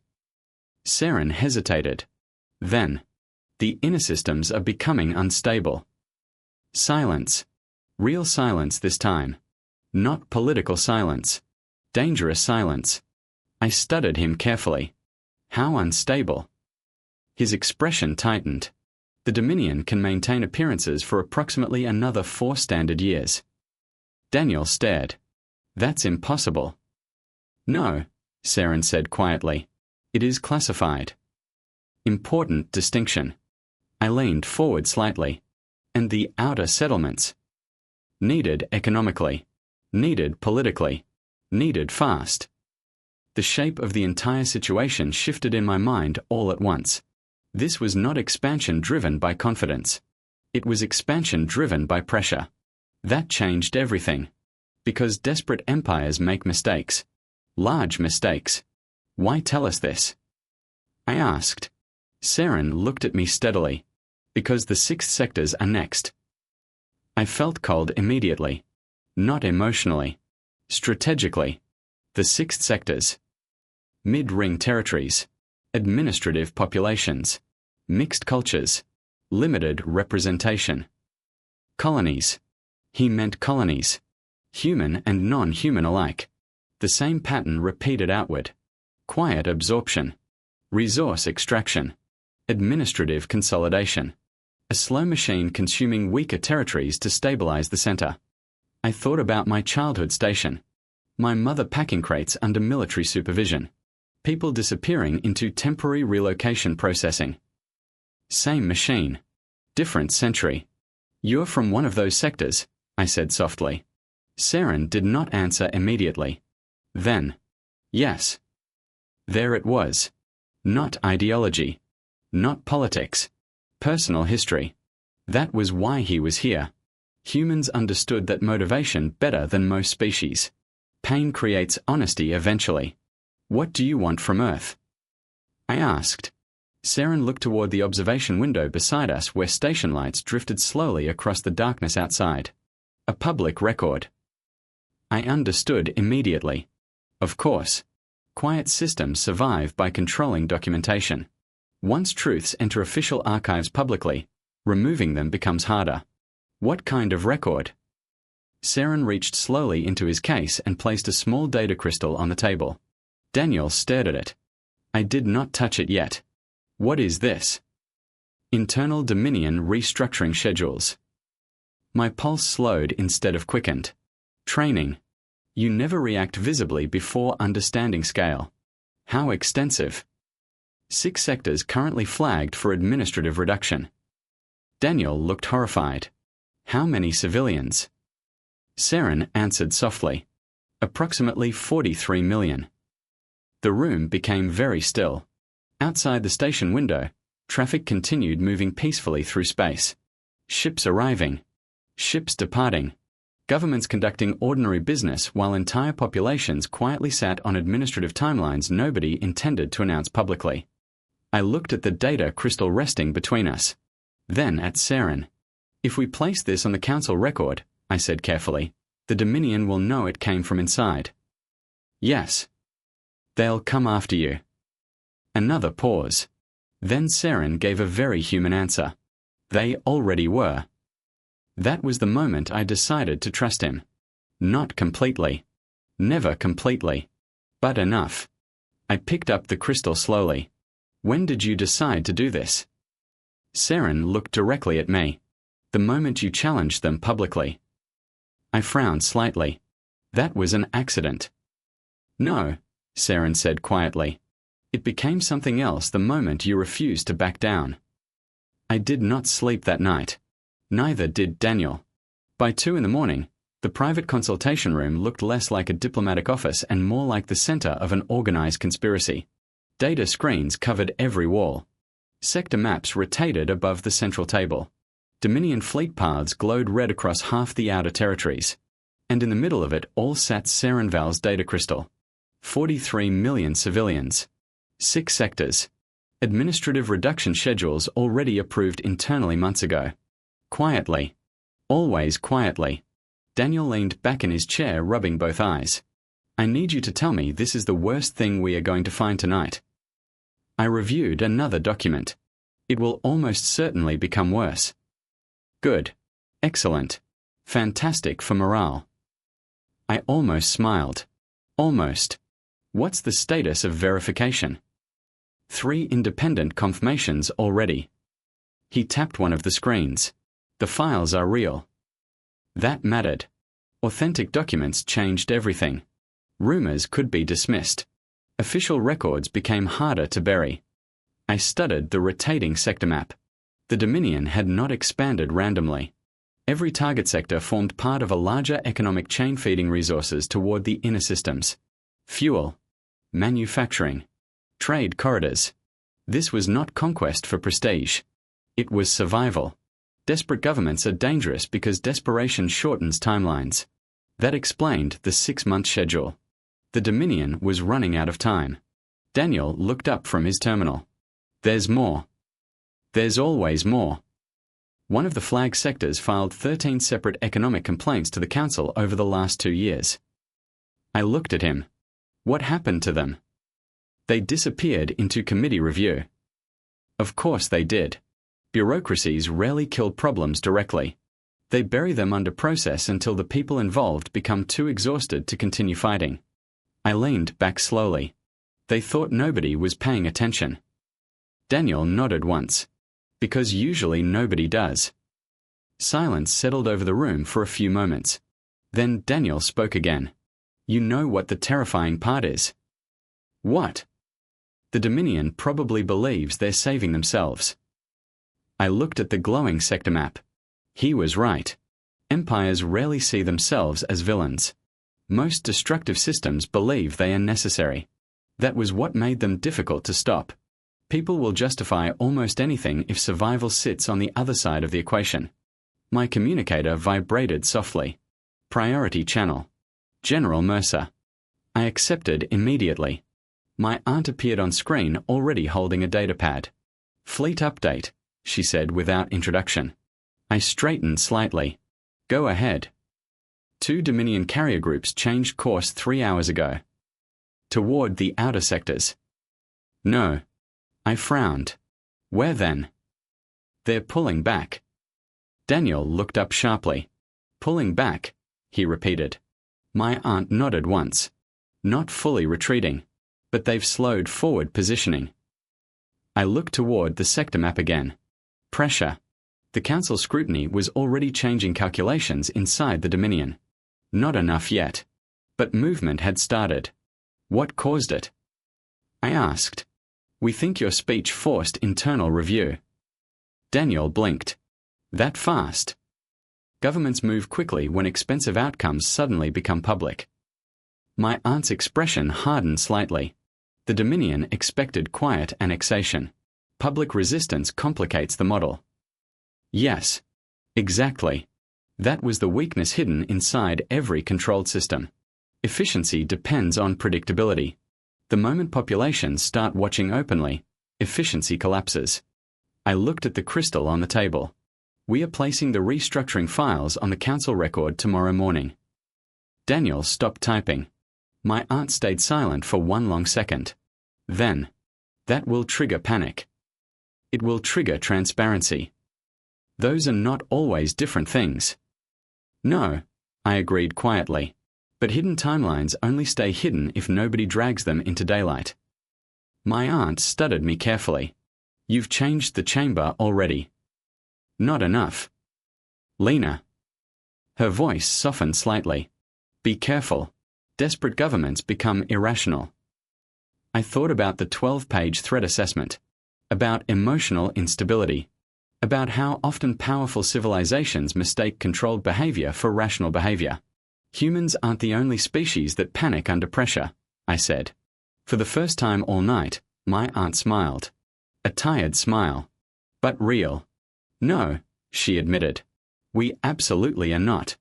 Speaker 1: Saren hesitated. Then, the inner systems are becoming unstable. Silence. Real silence this time. Not political silence. Dangerous silence. I studied him carefully. How unstable. His expression tightened. The Dominion can maintain appearances for approximately another 4 standard years. Daniel stared. That's impossible. No, Saren said quietly. It is classified. Important distinction. I leaned forward slightly. And the outer settlements. Needed economically. Needed politically. Needed fast. The shape of the entire situation shifted in my mind all at once. This was not expansion driven by confidence. It was expansion driven by pressure. That changed everything. Because desperate empires make mistakes. Large mistakes. Why tell us this? I asked. Saren looked at me steadily. Because the 6 sectors are next. I felt cold immediately. Not emotionally. Strategically. The 6 sectors. Mid-ring territories. Administrative populations. Mixed cultures. Limited representation. Colonies. He meant colonies. Human and non-human alike. The same pattern repeated outward. Quiet absorption. Resource extraction. Administrative consolidation. A slow machine consuming weaker territories to stabilize the center. I thought about my childhood station. My mother packing crates under military supervision. People disappearing into temporary relocation processing. Same machine. Different century. You're from one of those sectors, I said softly. Saren did not answer immediately. Then, yes. There it was. Not ideology. Not politics. Personal history. That was why he was here. Humans understood that motivation better than most species. Pain creates honesty eventually. What do you want from Earth? I asked. Saren looked toward the observation window beside us where station lights drifted slowly across the darkness outside. A public record. I understood immediately. Of course. Quiet systems survive by controlling documentation. Once truths enter official archives publicly, removing them becomes harder. What kind of record? Saren reached slowly into his case and placed a small data crystal on the table. Daniel stared at it. I did not touch it yet. What is this? Internal Dominion restructuring schedules. My pulse slowed instead of quickened. Training. You never react visibly before understanding scale. How extensive? 6 sectors currently flagged for administrative reduction. Daniel looked horrified. How many civilians? Saren answered softly. Approximately 43 million. The room became very still. Outside the station window, traffic continued moving peacefully through space. Ships arriving. Ships departing. Governments conducting ordinary business while entire populations quietly sat on administrative timelines nobody intended to announce publicly. I looked at the data crystal resting between us. Then at Saren. If we place this on the council record, I said carefully, the Dominion will know it came from inside. Yes. They'll come after you. Another pause. Then Saren gave a very human answer. They already were. That was the moment I decided to trust him. Not completely. Never completely. But enough. I picked up the crystal slowly. When did you decide to do this? Saren looked directly at me. The moment you challenged them publicly. I frowned slightly. That was an accident. No, Saren said quietly. It became something else the moment you refused to back down. I did not sleep that night. Neither did Daniel. By 2 a.m, the private consultation room looked less like a diplomatic office and more like the center of an organized conspiracy. Data screens covered every wall. Sector maps rotated above the central table. Dominion fleet paths glowed red across half the outer territories. And in the middle of it all sat Saren Val's data crystal. 43 million civilians. 6 sectors. Administrative reduction schedules already approved internally months ago. Quietly. Always quietly. Daniel leaned back in his chair, rubbing both eyes. I need you to tell me this is the worst thing we are going to find tonight. I reviewed another document. It will almost certainly become worse. Good. Excellent. Fantastic for morale. I almost smiled. Almost. What's the status of verification? 3 independent confirmations already. He tapped one of the screens. The files are real. That mattered. Authentic documents changed everything. Rumors could be dismissed. Official records became harder to bury. I studied the rotating sector map. The Dominion had not expanded randomly. Every target sector formed part of a larger economic chain feeding resources toward the inner systems. Fuel, manufacturing, trade corridors. This was not conquest for prestige. It was survival. Desperate governments are dangerous because desperation shortens timelines. That explained the 6-month schedule. The Dominion was running out of time. Daniel looked up from his terminal. There's more. There's always more. One of the flag sectors filed 13 separate economic complaints to the Council over the last 2 years. I looked at him. What happened to them? They disappeared into committee review. Of course they did. Bureaucracies rarely kill problems directly. They bury them under process until the people involved become too exhausted to continue fighting. I leaned back slowly. They thought nobody was paying attention. Daniel nodded once. Because usually nobody does. Silence settled over the room for a few moments. Then Daniel spoke again. You know what the terrifying part is. What? The Dominion probably believes they're saving themselves. I looked at the glowing sector map. He was right. Empires rarely see themselves as villains. Most destructive systems believe they are necessary. That was what made them difficult to stop. People will justify almost anything if survival sits on the other side of the equation. My communicator vibrated softly. Priority channel. General Mercer. I accepted immediately. My aunt appeared on screen already holding a datapad. Fleet update, she said without introduction. I straightened slightly. Go ahead. 2 Dominion carrier groups changed course 3 hours ago. Toward the outer sectors. No. I frowned. Where then? They're pulling back. Daniel looked up sharply. Pulling back, he repeated. My aunt nodded once. Not fully retreating, but they've slowed forward positioning. I looked toward the sector map again. Pressure. The Council scrutiny was already changing calculations inside the Dominion. Not enough yet. But movement had started. What caused it? I asked. We think your speech forced internal review. Daniel blinked. That fast? Governments move quickly when expensive outcomes suddenly become public. My aunt's expression hardened slightly. The Dominion expected quiet annexation. Public resistance complicates the model. Yes. Exactly. That was the weakness hidden inside every controlled system. Efficiency depends on predictability. The moment populations start watching openly, efficiency collapses. I looked at the crystal on the table. We are placing the restructuring files on the Council record tomorrow morning. Daniel stopped typing. My aunt stayed silent for one long second. Then, that will trigger panic. It will trigger transparency. Those are not always different things. No, I agreed quietly. But hidden timelines only stay hidden if nobody drags them into daylight. My aunt studied me carefully. You've changed the chamber already. Not enough. Lena. Her voice softened slightly. Be careful. Desperate governments become irrational. I thought about the 12-page threat assessment. About emotional instability. About how often powerful civilizations mistake controlled behavior for rational behavior. Humans aren't the only species that panic under pressure, I said. For the first time all night, my aunt smiled. A tired smile. But real. No, she admitted. We absolutely are not.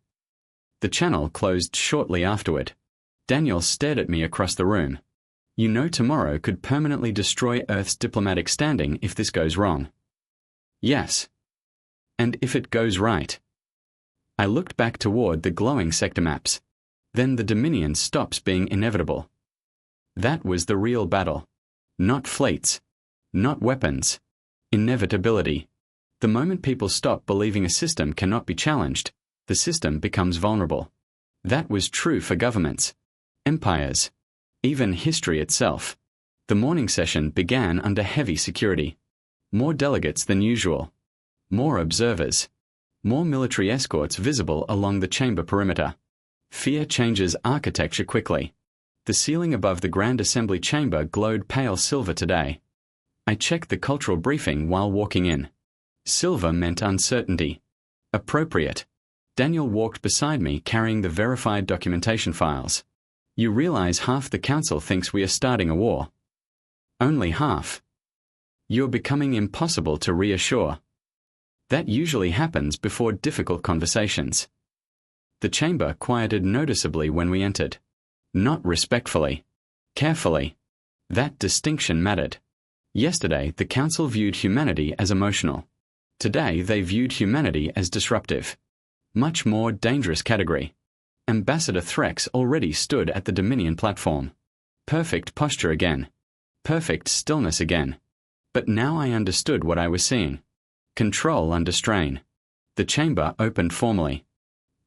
Speaker 1: The channel closed shortly afterward. Daniel stared at me across the room. You know tomorrow could permanently destroy Earth's diplomatic standing if this goes wrong. Yes. And if it goes right? I looked back toward the glowing sector maps. Then the Dominion stops being inevitable. That was the real battle. Not fleets. Not weapons. Inevitability. The moment people stop believing a system cannot be challenged, the system becomes vulnerable. That was true for governments, empires, even history itself. The morning session began under heavy security. More delegates than usual. More observers. More military escorts visible along the chamber perimeter. Fear changes architecture quickly. The ceiling above the Grand Assembly chamber glowed pale silver today. I checked the cultural briefing while walking in. Silver meant uncertainty. Appropriate. Daniel walked beside me carrying the verified documentation files. You realize half the council thinks we are starting a war. Only half. You're becoming impossible to reassure. That usually happens before difficult conversations. The chamber quieted noticeably when we entered. Not respectfully. Carefully. That distinction mattered. Yesterday, the council viewed humanity as emotional. Today, they viewed humanity as disruptive. Much more dangerous category. Ambassador Threx already stood at the Dominion platform. Perfect posture again. Perfect stillness again. But now I understood what I was seeing. Control under strain. The chamber opened formally.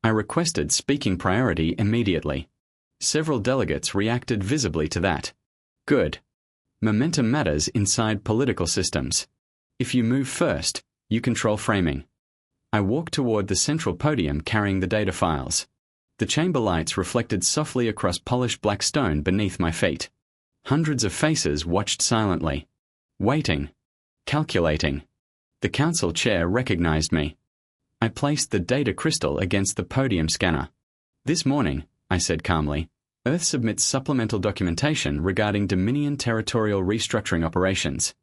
Speaker 1: I requested speaking priority immediately. Several delegates reacted visibly to that. Good. Momentum matters inside political systems. If you move first, you control framing. I walked toward the central podium carrying the data files. The chamber lights reflected softly across polished black stone beneath my feet. Hundreds of faces watched silently. Waiting. Calculating. The council chair recognized me. I placed the data crystal against the podium scanner. This morning, I said calmly, Earth submits supplemental documentation regarding Dominion territorial restructuring operations.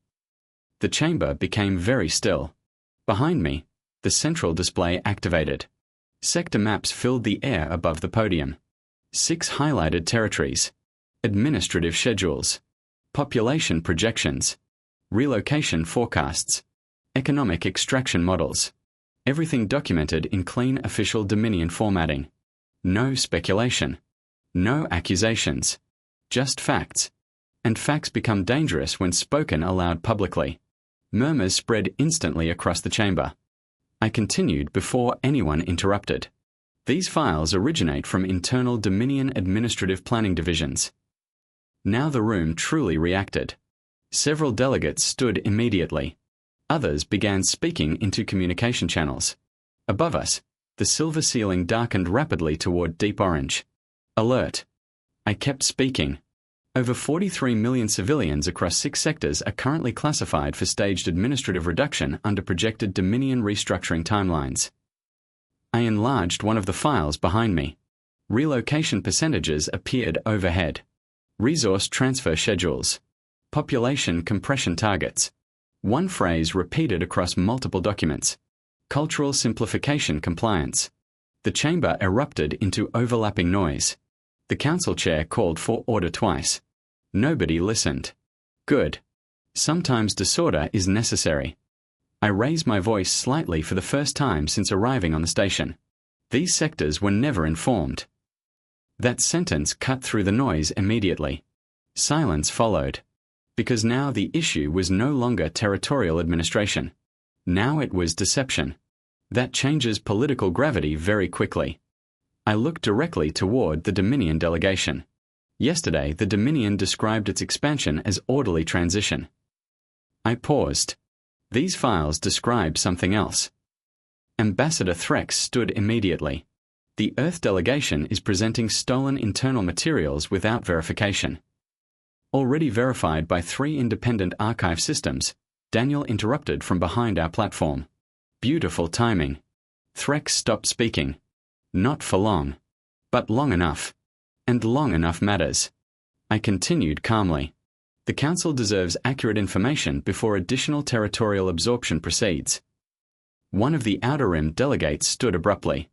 Speaker 1: The chamber became very still. Behind me, the central display activated. Sector maps filled the air above the podium. 6 highlighted territories. Administrative schedules. Population projections. Relocation forecasts. Economic extraction models. Everything documented in clean official Dominion formatting. No speculation. No accusations. Just facts. And facts become dangerous when spoken aloud publicly. Murmurs spread instantly across the chamber. I continued before anyone interrupted. These files originate from internal Dominion administrative planning divisions. Now the room truly reacted. Several delegates stood immediately. Others began speaking into communication channels. Above us, the silver ceiling darkened rapidly toward deep orange. Alert. I kept speaking. Over 43 million civilians across 6 sectors are currently classified for staged administrative reduction under projected Dominion restructuring timelines. I enlarged one of the files behind me. Relocation percentages appeared overhead. Resource transfer schedules. Population compression targets. One phrase repeated across multiple documents. Cultural simplification compliance. The chamber erupted into overlapping noise. The council chair called for order twice. Nobody listened. Good. Sometimes disorder is necessary. I raised my voice slightly for the first time since arriving on the station. These sectors were never informed. That sentence cut through the noise immediately. Silence followed. Because now the issue was no longer territorial administration. Now it was deception. That changes political gravity very quickly. I looked directly toward the Dominion delegation. Yesterday, the Dominion described its expansion as orderly transition. I paused. These files describe something else. Ambassador Threx stood immediately. The Earth delegation is presenting stolen internal materials without verification. Already verified by 3 independent archive systems, Daniel interrupted from behind our platform. Beautiful timing. Threx stopped speaking. Not for long. But long enough. And long enough matters. I continued calmly. The Council deserves accurate information before additional territorial absorption proceeds. One of the Outer Rim delegates stood abruptly.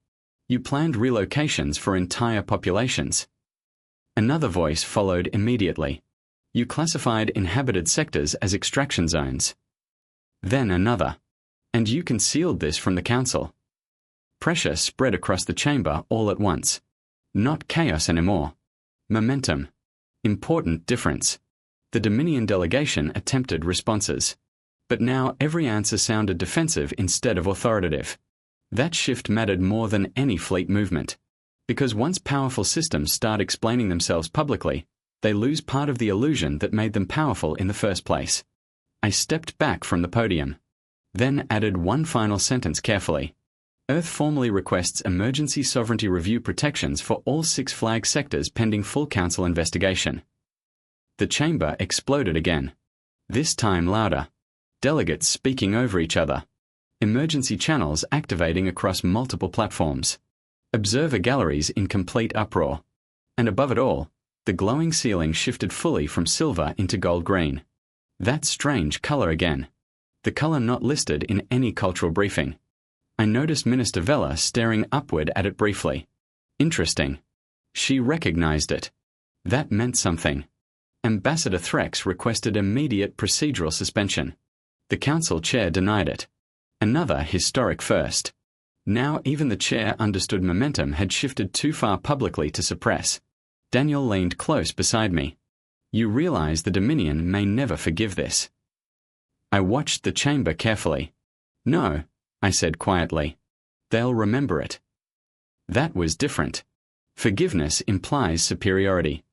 Speaker 1: You planned relocations for entire populations. Another voice followed immediately. You classified inhabited sectors as extraction zones. Then another. And you concealed this from the Council. Pressure spread across the chamber all at once. Not chaos anymore. Momentum. Important difference. The Dominion delegation attempted responses. But now every answer sounded defensive instead of authoritative. That shift mattered more than any fleet movement. Because once powerful systems start explaining themselves publicly, they lose part of the illusion that made them powerful in the first place. I stepped back from the podium. Then added one final sentence carefully. Earth formally requests emergency sovereignty review protections for all 6 flag sectors pending full council investigation. The chamber exploded again. This time louder. Delegates speaking over each other. Emergency channels activating across multiple platforms. Observer galleries in complete uproar. And above it all, the glowing ceiling shifted fully from silver into gold-green. That strange color again. The color not listed in any cultural briefing. I noticed Minister Vela staring upward at it briefly. Interesting. She recognized it. That meant something. Ambassador Threx requested immediate procedural suspension. The council chair denied it. Another historic first. Now even the chair understood momentum had shifted too far publicly to suppress. Daniel leaned close beside me. You realize the Dominion may never forgive this. I watched the chamber carefully. No, I said quietly. They'll remember it. That was different. Forgiveness implies superiority.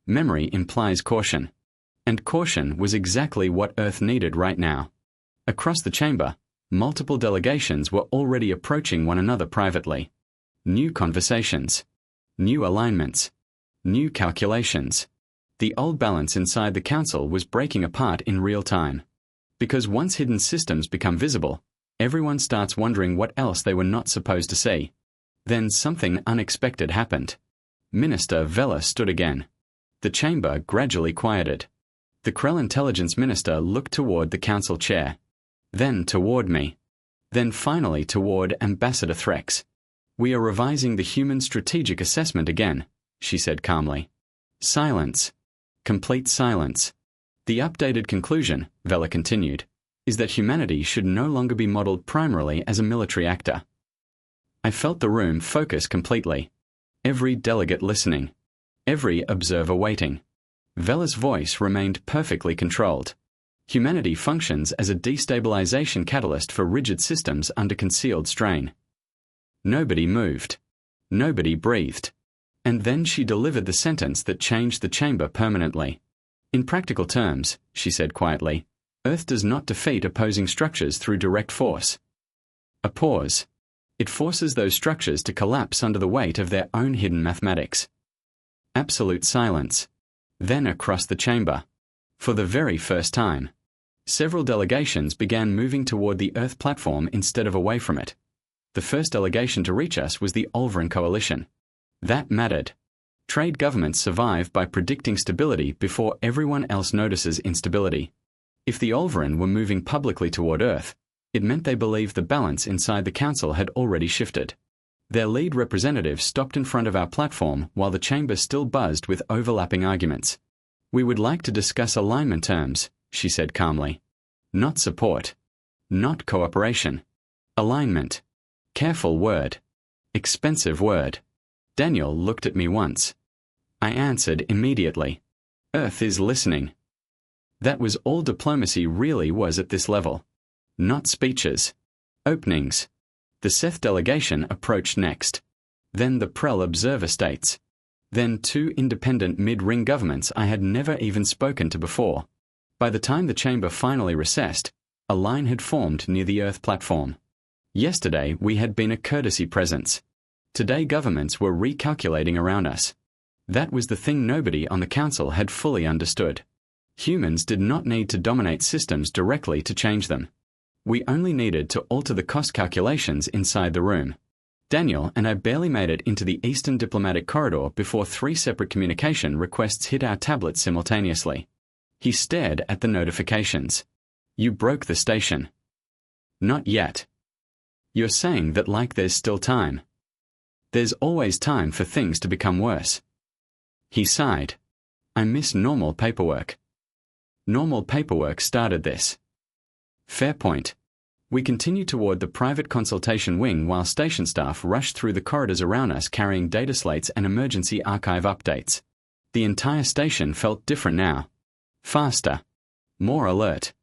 Speaker 1: Memory implies caution. And caution was exactly what Earth needed right now. Across the chamber, multiple delegations were already approaching one another privately. New conversations. New alignments. New calculations. The old balance inside the council was breaking apart in real time. Because once hidden systems become visible, everyone starts wondering what else they were not supposed to see. Then something unexpected happened. Minister Vela stood again. The chamber gradually quieted. The Krell Intelligence Minister looked toward the council chair. Then toward me. Then finally toward Ambassador Threx. We are revising the human strategic assessment again, she said calmly. Silence. Complete silence. The updated conclusion, Vela continued, is that humanity should no longer be modeled primarily as a military actor. I felt the room focus completely. Every delegate listening. Every observer waiting. Vela's voice remained perfectly controlled. Humanity functions as a destabilization catalyst for rigid systems under concealed strain. Nobody moved. Nobody breathed. And then she delivered the sentence that changed the chamber permanently. In practical terms, she said quietly, Earth does not defeat opposing structures through direct force. A pause. It forces those structures to collapse under the weight of their own hidden mathematics. Absolute silence. Then across the chamber. For the very first time. Several delegations began moving toward the Earth platform instead of away from it. The first delegation to reach us was the Olverin Coalition. That mattered. Trade governments survive by predicting stability before everyone else notices instability. If the Olverin were moving publicly toward Earth, it meant they believed the balance inside the Council had already shifted. Their lead representative stopped in front of our platform while the chamber still buzzed with overlapping arguments. We would like to discuss alignment terms, she said calmly. Not support. Not cooperation. Alignment. Careful word. Expensive word. Daniel looked at me once. I answered immediately. Earth is listening. That was all diplomacy really was at this level. Not speeches. Openings. The Seth delegation approached next. Then the Prel observer states. Then 2 independent mid-ring governments I had never even spoken to before. By the time the chamber finally recessed, a line had formed near the Earth platform. Yesterday we had been a courtesy presence. Today governments were recalculating around us. That was the thing nobody on the Council had fully understood. Humans did not need to dominate systems directly to change them. We only needed to alter the cost calculations inside the room. Daniel and I barely made it into the Eastern Diplomatic Corridor before 3 separate communication requests hit our tablets simultaneously. He stared at the notifications. You broke the station. Not yet. You're saying that like there's still time. There's always time for things to become worse. He sighed. I miss normal paperwork. Normal paperwork started this. Fair point. We continued toward the private consultation wing while station staff rushed through the corridors around us carrying data slates and emergency archive updates. The entire station felt different now. Faster. More alert.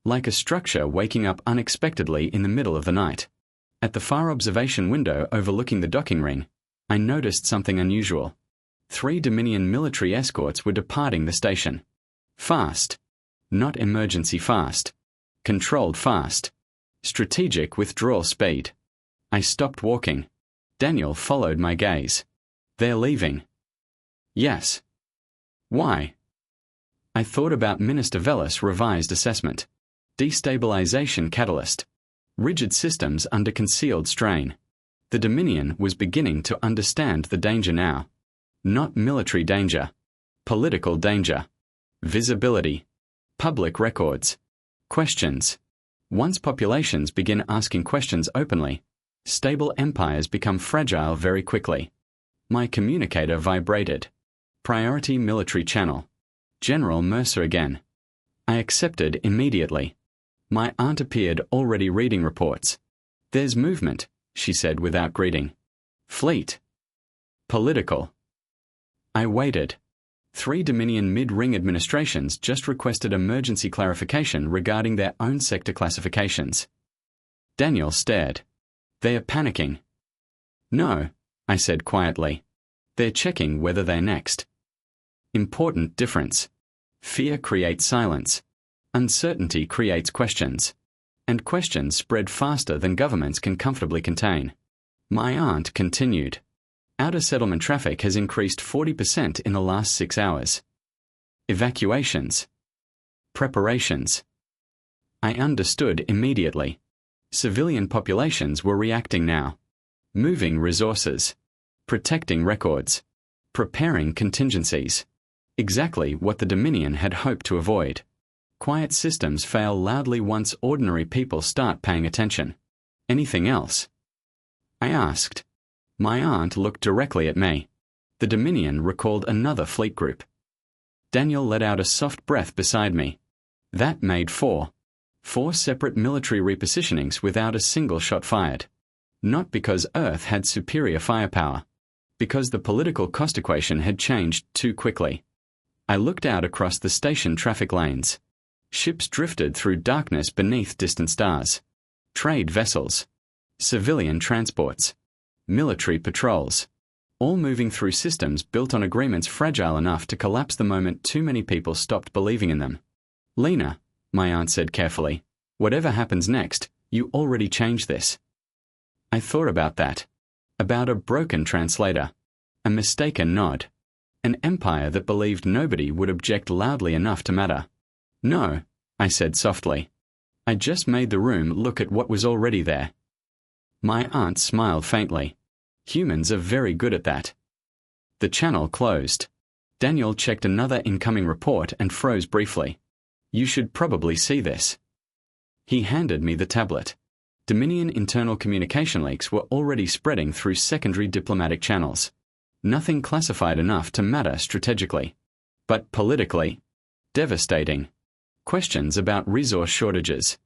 Speaker 1: Like a structure waking up unexpectedly in the middle of the night. At the far observation window overlooking the docking ring, I noticed something unusual. 3 Dominion military escorts were departing the station. Fast. Not emergency fast. Controlled fast. Strategic withdrawal speed. I stopped walking. Daniel followed my gaze. They're leaving. Yes. Why? I thought about Minister Vella's revised assessment. Destabilization catalyst. Rigid systems under concealed strain. The Dominion was beginning to understand the danger now. Not military danger. Political danger. Visibility. Public records. Questions. Once populations begin asking questions openly, stable empires become fragile very quickly. My communicator vibrated. Priority military channel. General Mercer again. I accepted immediately. My aunt appeared already reading reports. There's movement, she said without greeting. Fleet. Political. I waited. 3 Dominion mid-ring administrations just requested emergency clarification regarding their own sector classifications. Daniel stared. They're panicking. No, I said quietly. They're checking whether they're next. Important difference. Fear creates silence. Uncertainty creates questions. And questions spread faster than governments can comfortably contain. My aunt continued. Outer settlement traffic has increased 40% in the last 6 hours. Evacuations. Preparations. I understood immediately. Civilian populations were reacting now. Moving resources. Protecting records. Preparing contingencies. Exactly what the Dominion had hoped to avoid. Quiet systems fail loudly once ordinary people start paying attention. Anything else? I asked. My aunt looked directly at me. The Dominion recalled another fleet group. Daniel let out a soft breath beside me. That made 4. 4 separate military repositionings without a single shot fired. Not because Earth had superior firepower. Because the political cost equation had changed too quickly. I looked out across the station traffic lanes. Ships drifted through darkness beneath distant stars. Trade vessels. Civilian transports. Military patrols. All moving through systems built on agreements fragile enough to collapse the moment too many people stopped believing in them. Lena, my aunt said carefully, whatever happens next, you already changed this. I thought about that. About a broken translator. A mistaken nod. An empire that believed nobody would object loudly enough to matter. No, I said softly. I just made the room look at what was already there. My aunt smiled faintly. Humans are very good at that. The channel closed. Daniel checked another incoming report and froze briefly. You should probably see this. He handed me the tablet. Dominion internal communication leaks were already spreading through secondary diplomatic channels. Nothing classified enough to matter strategically. But politically, devastating. Questions about resource shortages.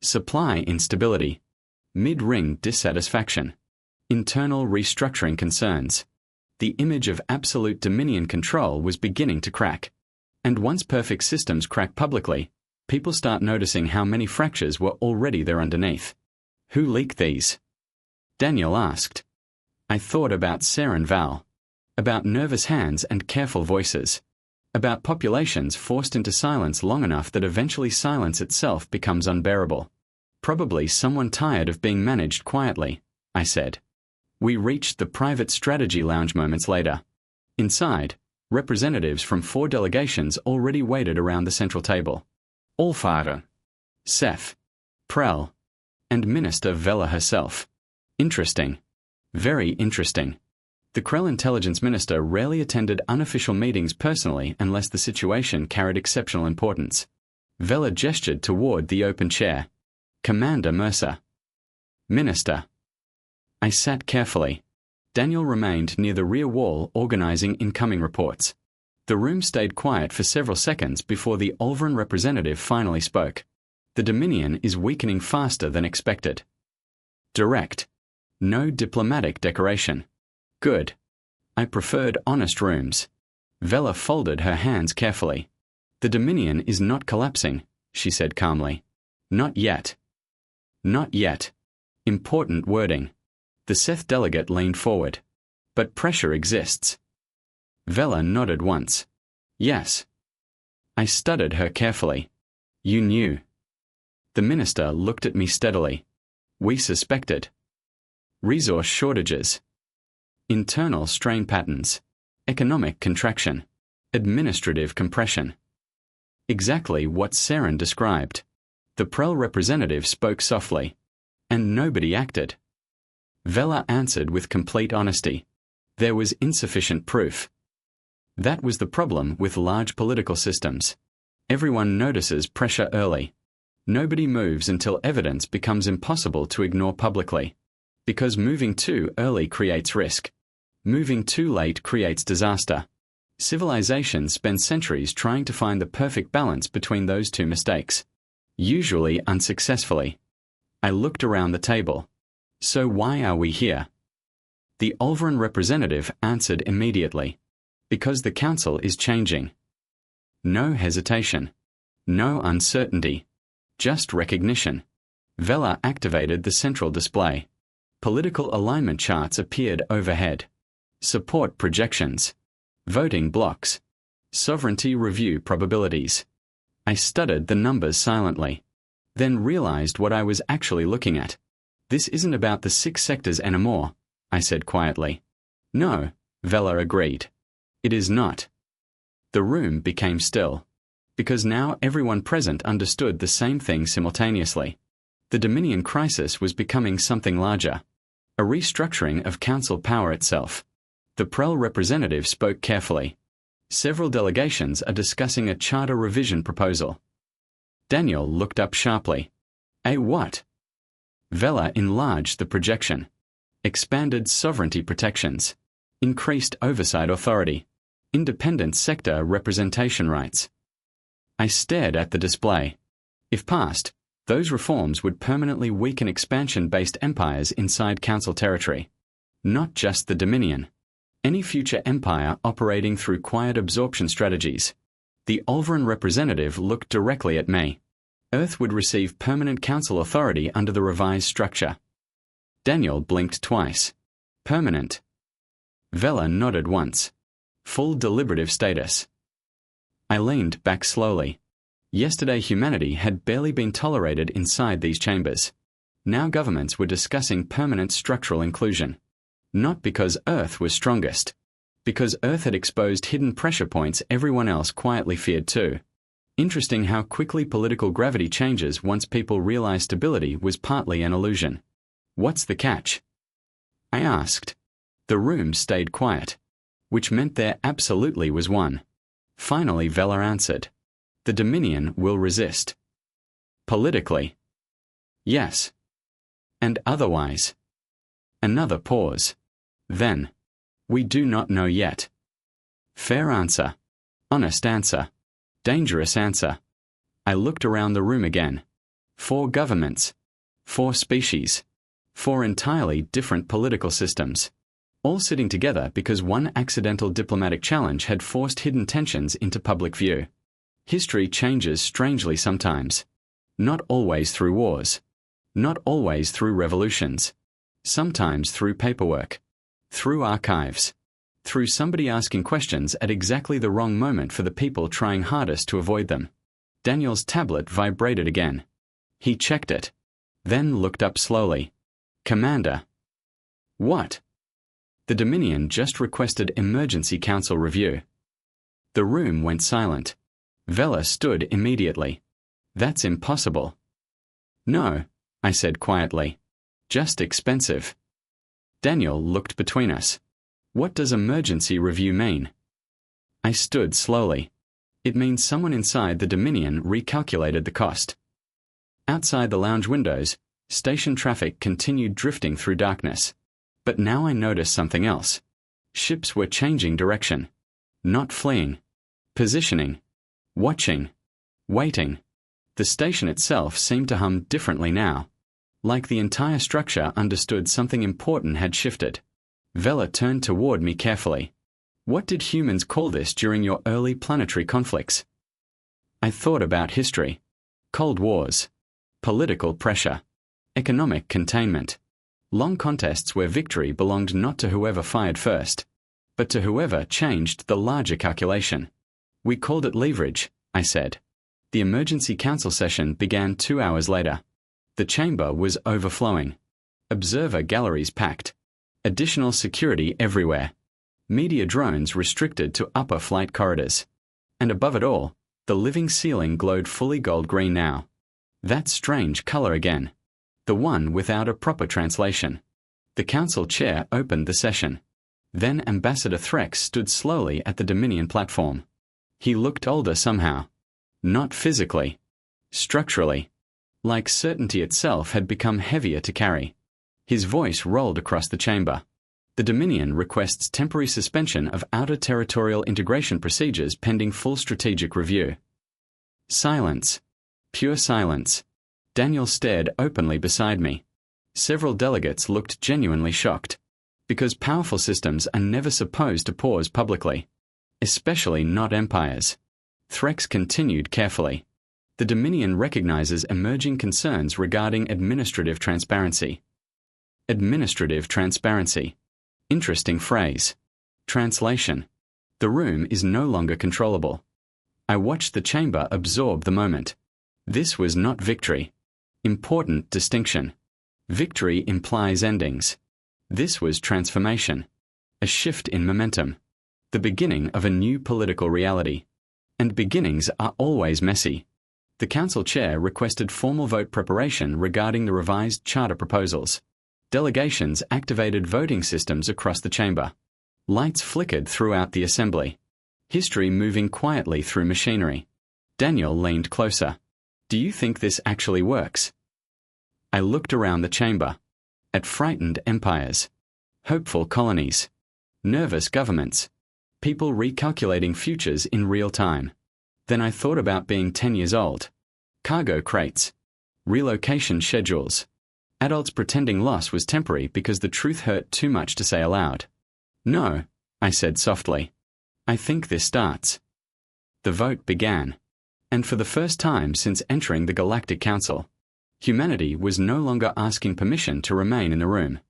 Speaker 1: Supply instability. Mid-ring dissatisfaction. Internal restructuring concerns. The image of absolute Dominion control was beginning to crack. And once perfect systems crack publicly, people start noticing how many fractures were already there underneath. Who leaked these? Daniel asked. I thought about Sarah and Val. About nervous hands and careful voices. About populations forced into silence long enough that eventually silence itself becomes unbearable. Probably someone tired of being managed quietly, I said. We reached the private strategy lounge moments later. Inside, representatives from 4 delegations already waited around the central table. Allfather, Seth, Prell, and Minister Vella herself. Interesting. Very interesting. The Krell Intelligence Minister rarely attended unofficial meetings personally unless the situation carried exceptional importance. Vella gestured toward the open chair. Commander Mercer. Minister. I sat carefully. Daniel remained near the rear wall organizing incoming reports. The room stayed quiet for several seconds before the Olvran representative finally spoke. The Dominion is weakening faster than expected. Direct. No diplomatic decoration. Good. I preferred honest rooms. Vela folded her hands carefully. The Dominion is not collapsing, she said calmly. Not yet. Not yet. Important wording. The Seth delegate leaned forward. But pressure exists. Vela nodded once. Yes. I studied her carefully. You knew. The minister looked at me steadily. We suspected. Resource shortages. Internal strain patterns. Economic contraction. Administrative compression. Exactly what Saren described. The Prel representative spoke softly. And nobody acted. Vela answered with complete honesty. There was insufficient proof. That was the problem with large political systems. Everyone notices pressure early. Nobody moves until evidence becomes impossible to ignore publicly. Because moving too early creates risk. Moving too late creates disaster. Civilizations spend centuries trying to find the perfect balance between those two mistakes. Usually unsuccessfully. I looked around the table. So why are we here? The Olveran representative answered immediately. Because the council is changing. No hesitation. No uncertainty. Just recognition. Vela activated the central display. Political alignment charts appeared overhead. Support projections. Voting blocks. Sovereignty review probabilities. I studied the numbers silently. Then realized what I was actually looking at. This isn't about the 6 sectors anymore, I said quietly. No, Vela agreed. It is not. The room became still. Because now everyone present understood the same thing simultaneously. The Dominion crisis was becoming something larger. A restructuring of council power itself. The Prel representative spoke carefully. Several delegations are discussing a charter revision proposal. Daniel looked up sharply. A what? Vela enlarged the projection. Expanded sovereignty protections. Increased oversight authority. Independent sector representation rights. I stared at the display. If passed, those reforms would permanently weaken expansion-based empires inside council territory. Not just the Dominion. Any future empire operating through quiet absorption strategies. The Olveran representative looked directly at me. Earth would receive permanent council authority under the revised structure. Daniel blinked twice. Permanent. Vela nodded once. Full deliberative status. I leaned back slowly. Yesterday humanity had barely been tolerated inside these chambers. Now governments were discussing permanent structural inclusion. Not because Earth was strongest. Because Earth had exposed hidden pressure points everyone else quietly feared too. Interesting how quickly political gravity changes once people realize stability was partly an illusion. What's the catch? I asked. The room stayed quiet. Which meant there absolutely was one. Finally Vela answered. The Dominion will resist. Politically. Yes. And otherwise. Another pause. Then. We do not know yet. Fair answer. Honest answer. Dangerous answer. I looked around the room again. 4 governments. 4 species. 4 entirely different political systems. All sitting together because one accidental diplomatic challenge had forced hidden tensions into public view. History changes strangely sometimes. Not always through wars. Not always through revolutions. Sometimes through paperwork. Through archives. Through somebody asking questions at exactly the wrong moment for the people trying hardest to avoid them. Daniel's tablet vibrated again. He checked it. Then looked up slowly. Commander. What? The Dominion just requested emergency council review. The room went silent. Vela stood immediately. That's impossible. No, I said quietly. Just expensive. Daniel looked between us. What does emergency review mean? I stood slowly. It means someone inside the Dominion recalculated the cost. Outside the lounge windows, station traffic continued drifting through darkness. But now I noticed something else. Ships were changing direction. Not fleeing. Positioning. Watching. Waiting. The station itself seemed to hum differently now. Like the entire structure understood something important had shifted. Vela turned toward me carefully. What did humans call this during your early planetary conflicts? I thought about history. Cold wars. Political pressure. Economic containment. Long contests where victory belonged not to whoever fired first, but to whoever changed the larger calculation. We called it leverage, I said. The emergency council session began 2 hours later. The chamber was overflowing. Observer galleries packed. Additional security everywhere. Media drones restricted to upper flight corridors. And above it all, the living ceiling glowed fully gold green now. That strange color again. The one without a proper translation. The council chair opened the session. Then Ambassador Threx stood slowly at the Dominion platform. He looked older somehow. Not physically. Structurally. Like certainty itself had become heavier to carry. His voice rolled across the chamber. The Dominion requests temporary suspension of outer territorial integration procedures pending full strategic review. Silence. Pure silence. Daniel stared openly beside me. Several delegates looked genuinely shocked. Because powerful systems are never supposed to pause publicly. Especially not empires. Threx continued carefully. The Dominion recognizes emerging concerns regarding administrative transparency. Administrative transparency. Interesting phrase. Translation. The room is no longer controllable. I watched the chamber absorb the moment. This was not victory. Important distinction. Victory implies endings. This was transformation. A shift in momentum. The beginning of a new political reality. And beginnings are always messy. The council chair requested formal vote preparation regarding the revised charter proposals. Delegations activated voting systems across the chamber. Lights flickered throughout the assembly. History moving quietly through machinery. Daniel leaned closer. Do you think this actually works? I looked around the chamber. At frightened empires. Hopeful colonies. Nervous governments. People recalculating futures in real time. Then I thought about being 10 years old. Cargo crates. Relocation schedules. Adults pretending loss was temporary because the truth hurt too much to say aloud. No, I said softly. I think this starts. The vote began. And for the first time since entering the Galactic Council, humanity was no longer asking permission to remain in the room.